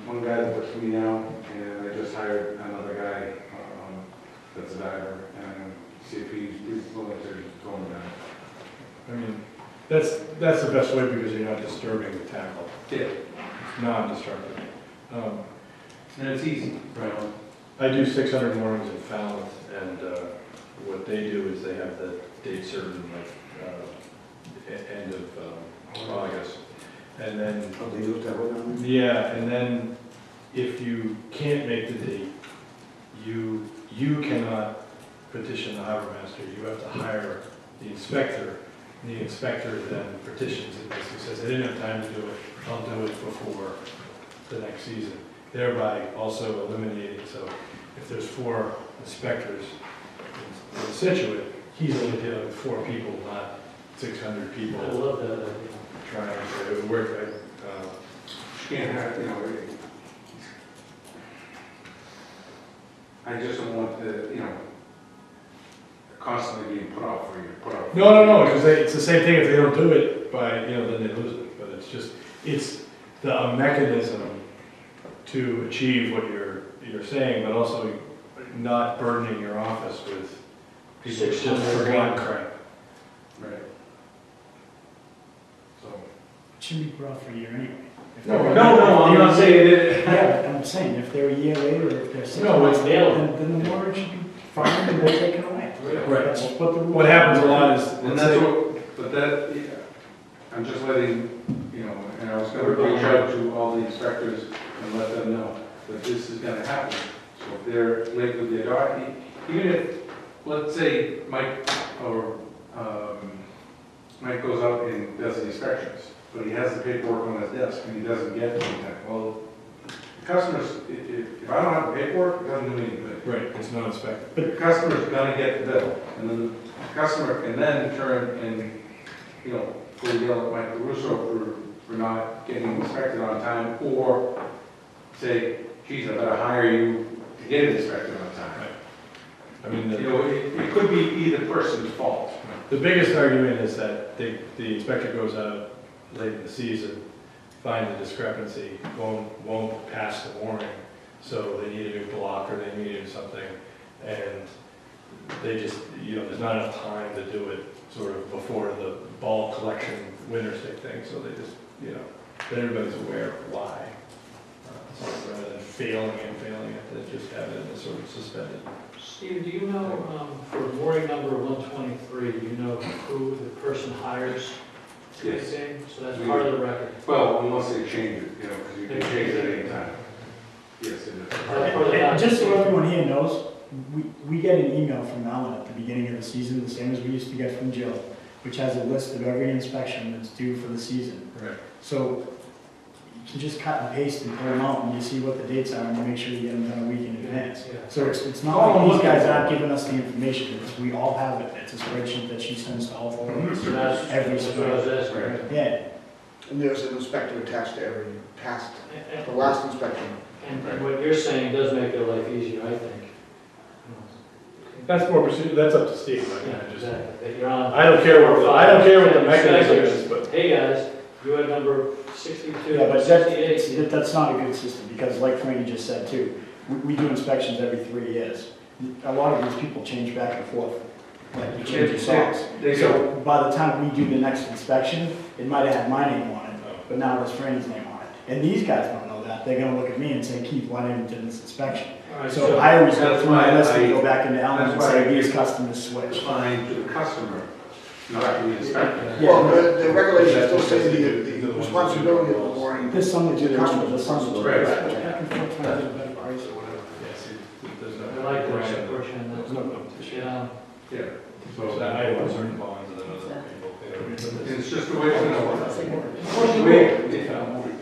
one guy that works for me now, and I just hired another guy, that's a diver, and see if he's willing to go on that. I mean, that's the best way because you're not disturbing the tackle. Yeah. It's non-destructive. And it's easy, right? I do 600 moorings in Falmouth, and what they do is they have the date certain, like end of August, and then Oh, they do it that way down there? yeah, and then if you can't make the date, you cannot petition the harbor master. You have to hire the inspector, and the inspector then petitions and basically says, I didn't have time to do it, I'll do it before the next season. Thereby also eliminating, so if there's 4 inspectors in Scituate, he's only dealing with 4 people, not 600 people. I love that idea. Trying to, it would work, right? You can't have, I just don't want the, constantly being put out for you, put out. No, because it's the same thing if they don't do it by, then they lose it. But it's the mechanism to achieve what you're saying, but also not burdening your office with people just forgotten crap. Right. So. It should be brought for a year anyway. If No, they're- I'm not saying it. Yeah, I'm saying, if they're a year later, or if they're 6 No, months it's later, nailed. then the mooring should be fine, and they're taken away. Right. That's what the rule. What happens a lot is, And that's what, but that, I'm just letting, and I was gonna reach out to all the inspectors and let them know that this is gonna happen. So if they're late with their dock, even if, let's say Mike Mike goes out and does the inspections, but he has the paperwork on his desk and he doesn't get it, well, the customers, if I don't have the paperwork, it doesn't do any good. right, it's not inspected. But the customer's gonna get the bill, and then the customer can then turn and, go yell at Mike Russo for not getting inspected on time, or say, geez, I better hire you to get it inspected on time. I mean, It could be either person's fault. the biggest argument is that the inspector goes out late in the season, finds a discrepancy, won't pass the warning, so they need a new block or they need something, and they just, there's not enough time to do it sort of before the ball collection winter stick thing, so they just, everybody's aware of why. rather than failing it, to just have it sort of suspended. Steve, do you know, for mooring number 123, do you know who the person hires to Yes. maintain? So that's part of the record. Well, unless they change it, because you can change it at any time. Yes, it is. That's part of the And just so documentation. everyone here knows, we get an email from Alan at the beginning of the season, the same as we used to get from Jill, which has a list of every inspection that's due for the season. Right. So you can just cut and paste and pull them out, and you see what the dates are, and you make sure you get them done a week in advance. Yeah. So it's not Oh, like these guys okay. aren't giving us the information, it's, we all have it, it's a spreadsheet that she sends to all four of us. So that's Every that's what I was asking. Right. Yeah, And there's an inspector attached to every past, And- the last inspection. And what you're saying does make their life easier, I think. That's more procedure, that's up to Steve, I mean, Yeah, I just, exactly. That you're on. I don't care what the mechanism is, but. Hey, guys, you had number 62, yeah, but 68. that's not a good system, because like Franny just said too, we do inspections every 3 years. A lot of these people change back and forth, like you change your socks. They So by the time we do the next inspection, it might have had my name on it, but now it has Franny's name on it. And these guys don't know that, they're gonna look at me and say, Keith, why didn't you do this inspection? All right, So I always go that's through my why list and I- go back into Alan and that's why say, I- these customers switch. Fine to the customer, not to the inspector. Yeah. Well, the regulations still say the responsibility of the mooring. There's some that do the Customer's there's some that do Right. back and forth, trying to get a better price or whatever. Yeah, see, there's I no. like that approach on There's that. no competition. Yeah. Yeah. So that I own certain bonds and then other people. It's just the way,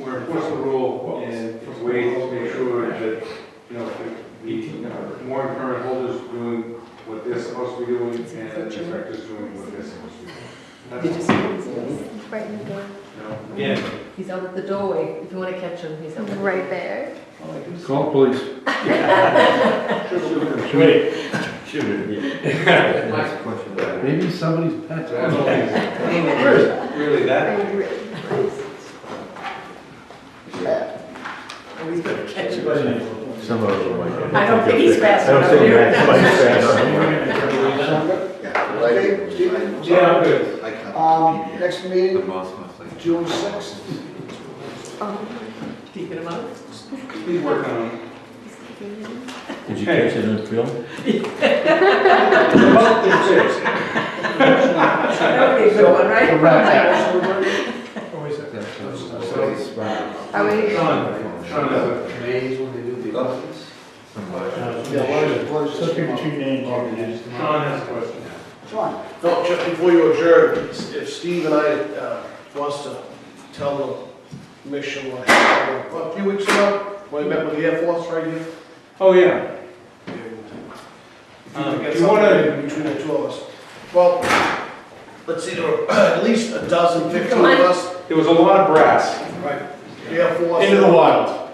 we're enforcing the rule and it's a way to make sure that, the more current holders doing what they're supposed to be doing and the inspectors doing what they're supposed to be doing. Did you see him? Right in the door. Again, He's out at the doorway. If you want to catch him, he's out. Right there. Call police. Wait. Shoot it. Maybe somebody's pet. that's all really that. Oh, he's gonna catch him. Some of them might. I don't think he's fast I don't enough. think that's quite fast. Okay, Stephen? Yeah, I'm good. Next meeting, June 6th. Keeping him out. He's working on it. Did you catch it on film? About the six. That would be a good one, right? Always have that. Are we? Sean has a Mays when they do the office. Especially between names. Sean has a question. Sean? No, just before you adjourn, if Steve and I wants to tell the commission what happened a few weeks ago, when I met with the Air Force right here. Oh, yeah. Get you wanna- something between the two of us. Well, let's see, there were at least a dozen, 15 of us. There was a lot of brass. Right. Air Force. Into the wild.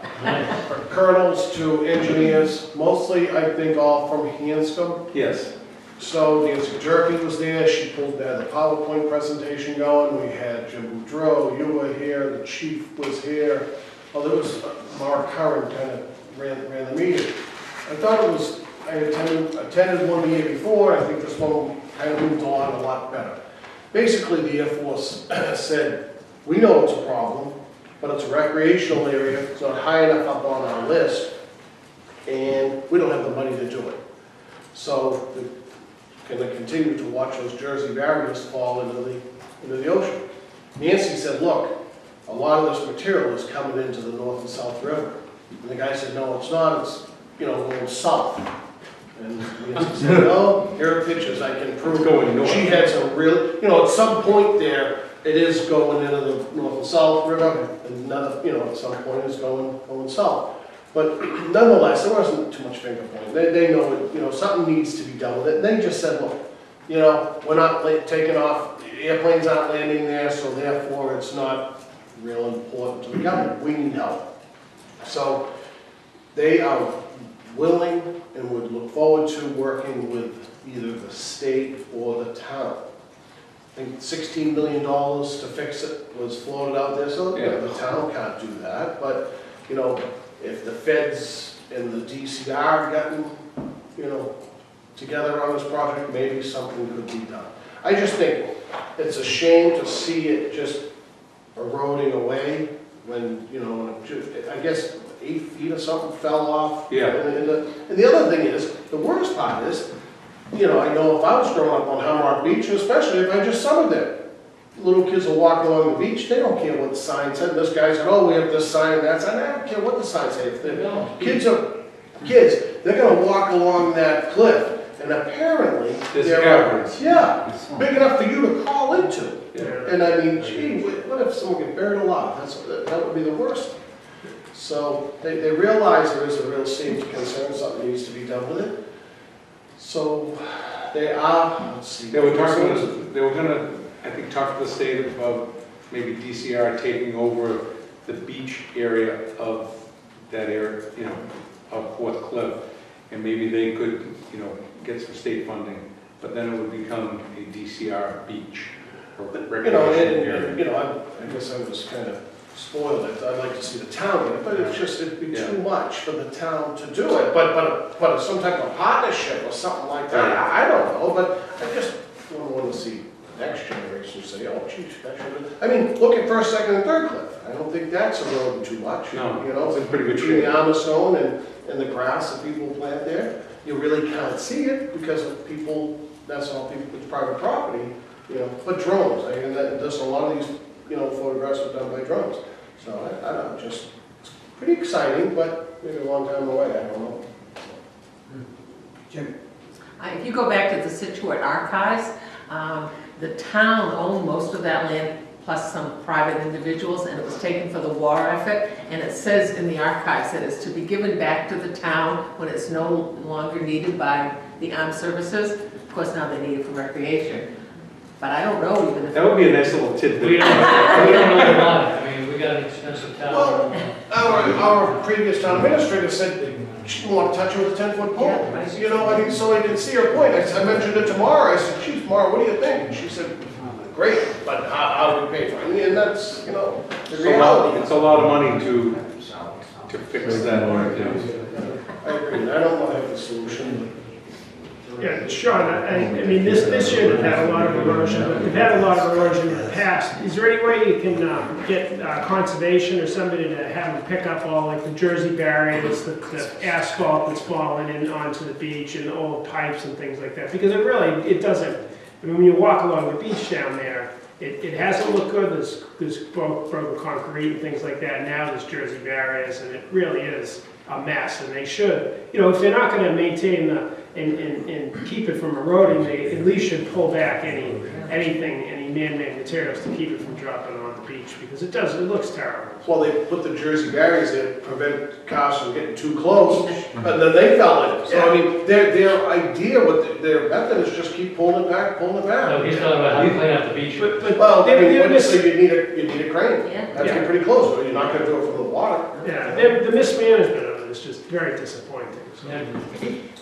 From colonels to engineers, mostly, I think, all from Hanscom. Yes. So Nancy Jerky was there, she pulled the PowerPoint presentation going, we had Jim Boudreau, you were here, the chief was here. Well, there was, Mark Curran kind of ran the meeting. I thought it was, I attended one the year before, I think this one kind of moved along a lot better. Basically, the Air Force said, we know it's a problem, but it's a recreational area, it's not high enough up on our list, and we don't have the money to do it. So, can they continue to watch those Jersey barriers fall into the ocean? Nancy said, look, a lot of this material is coming into the North and South River. And the guy said, no, it's not, it's, going south. And Nancy said, no, here are pictures, I can prove. Going north. She had some real, at some point there, it is going into the North and South River, and another, at some point it's going south. But nonetheless, there wasn't too much finger pointing. They know it, something needs to be done with it. They just said, look, we're not taking off, airplanes aren't landing there, so therefore it's not real important to the government. We need help. So they are willing and would look forward to working with either the state or the town. I think $16 million to fix it was floated out there, so the town can't do that. But, if the feds and the DCR gotten, together on this project, maybe something could be done. I just think it's a shame to see it just eroding away when, I guess 8 feet or something fell off. Yeah. And the other thing is, the worst part is, you know, I know if I was growing up on Hamrock Beach, especially if I just summered there, little kids will walk along the beach, they don't care what the sign said. This guy said, oh, we have this sign and that sign. I don't care what the sign said. If the kids, they're gonna walk along that cliff, and apparently, There's they're, caverns. yeah, big enough for you to crawl into. Yeah. And I mean, gee, what if someone get buried alive? That would be the worst. So they realize there is a real safety concern, something needs to be done with it. So they are, let's see. They were gonna, I think, talk to the state about maybe DCR taking over the beach area of that area, you know, of Fourth Cliff. And maybe they could, you know, get some state funding, but then it would become a DCR beach. Or You know, and, you know, I guess I was kind of spoiled. I'd like to see the town in it, but it's just, it'd be too much for the town to do it. But some type of partnership or something like that, I don't know, but I just don't want to see the next generation say, oh, geez, that should. I mean, look at First, Second, and Third Cliff. I don't think that's eroding too much. No, you know, it's in pretty good between shape. the Amazon and the grass that people plant there, you really can't see it because of people. That's all people. It's private property. You know, but drones, I mean, there's a lot of these, you know, photographs are done by drones. So I don't know, just, it's pretty exciting, but maybe a long time away, I don't know. Jim? If you go back to the Scituate Archives, the town owned most of that land, plus some private individuals, and it was taken for the war effort. And it says in the archives that it's to be given back to the town when it's no longer needed by the armed services. Of course, now they need it for recreation. But I don't know even if... That would be a nice little tidbit. We don't really want it. I mean, we got an expensive town. Well, our previous town administrator said she didn't want to touch it with a 10-foot pole. Yeah. You know, I mean, so I didn't see her point. I mentioned it to Mara. I said, geez, Mara, what do you think? And she said, great, but how do we pay for it? And that's, you know, the reality. It's a lot of money to fix that. I agree. I don't want to have the solution. Yeah, Sean, I mean, this year they've had a lot of erosion, but they've had a lot of erosion in the past. Is there any way you can get conservation or somebody to have them pick up all like the Jersey barriers, the asphalt that's falling in onto the beach and the old pipes and things like that? Because it doesn't, I mean, when you walk along the beach down there, it hasn't looked good. There's broken concrete and things like that. Now there's Jersey barriers, and it really is a mess. And they should, you know, if they're not going to maintain and keep it from eroding, they at least should pull back any man-made materials to keep it from dropping on the beach, because it looks terrible. Well, they put the Jersey barriers there to prevent cars from getting too close, and then they fell in. So, I mean, their idea, their method is just keep pulling it back. No, he's talking about how to clean up the beach. Well, I mean, so you need a crane. Yeah. That's getting pretty close, but you're not gonna do it from the water. Yeah, the mismanagement of it is just very disappointing. So.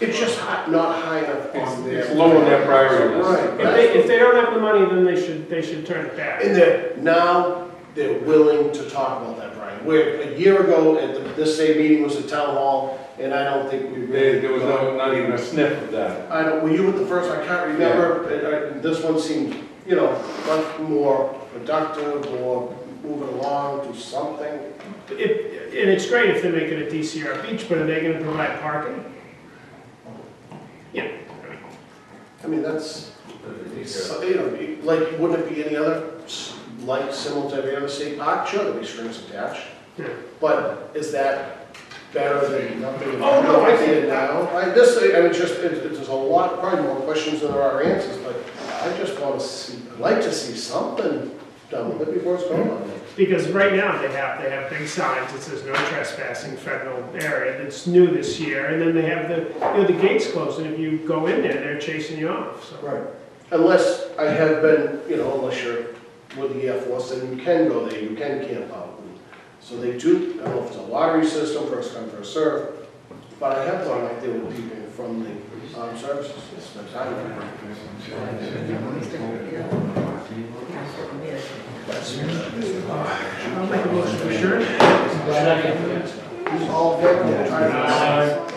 It's just not high enough on their. It's low on their priority list. Right. If they don't have the money, then they should turn it back. And they're willing to talk about that, Brian. Where a year ago, this same meeting was at Town Hall, and I don't think we really. There was not even a sniff of that. Were you at the first? I can't remember. This one seemed, you know, much more productive or moving along to something. And it's great if they make it a DCR beach, but are they going to provide parking? Yeah. I mean, that's, you know, like, wouldn't it be any other, like, similar to every other state park? Sure, there'd be strings attached. Yeah. But is that better than nothing? Oh, no, I think now. There's a lot, probably more questions than there are answers, but I just want to see, I'd like to see something done with it before it's gone. Because right now they have big signs that says no trespassing federal area. That's new this year, and then they have the gates closed, and if you go in there, they're chasing you off. So. Right. Unless I have been, you know, unless you're with the Air Force, then you can go there, you can camp out. So they do. I don't know if it's a lottery system, first come, first serve, but I have thought like there were people from the armed services. I don't know. I'll make a motion for sure. All in favor?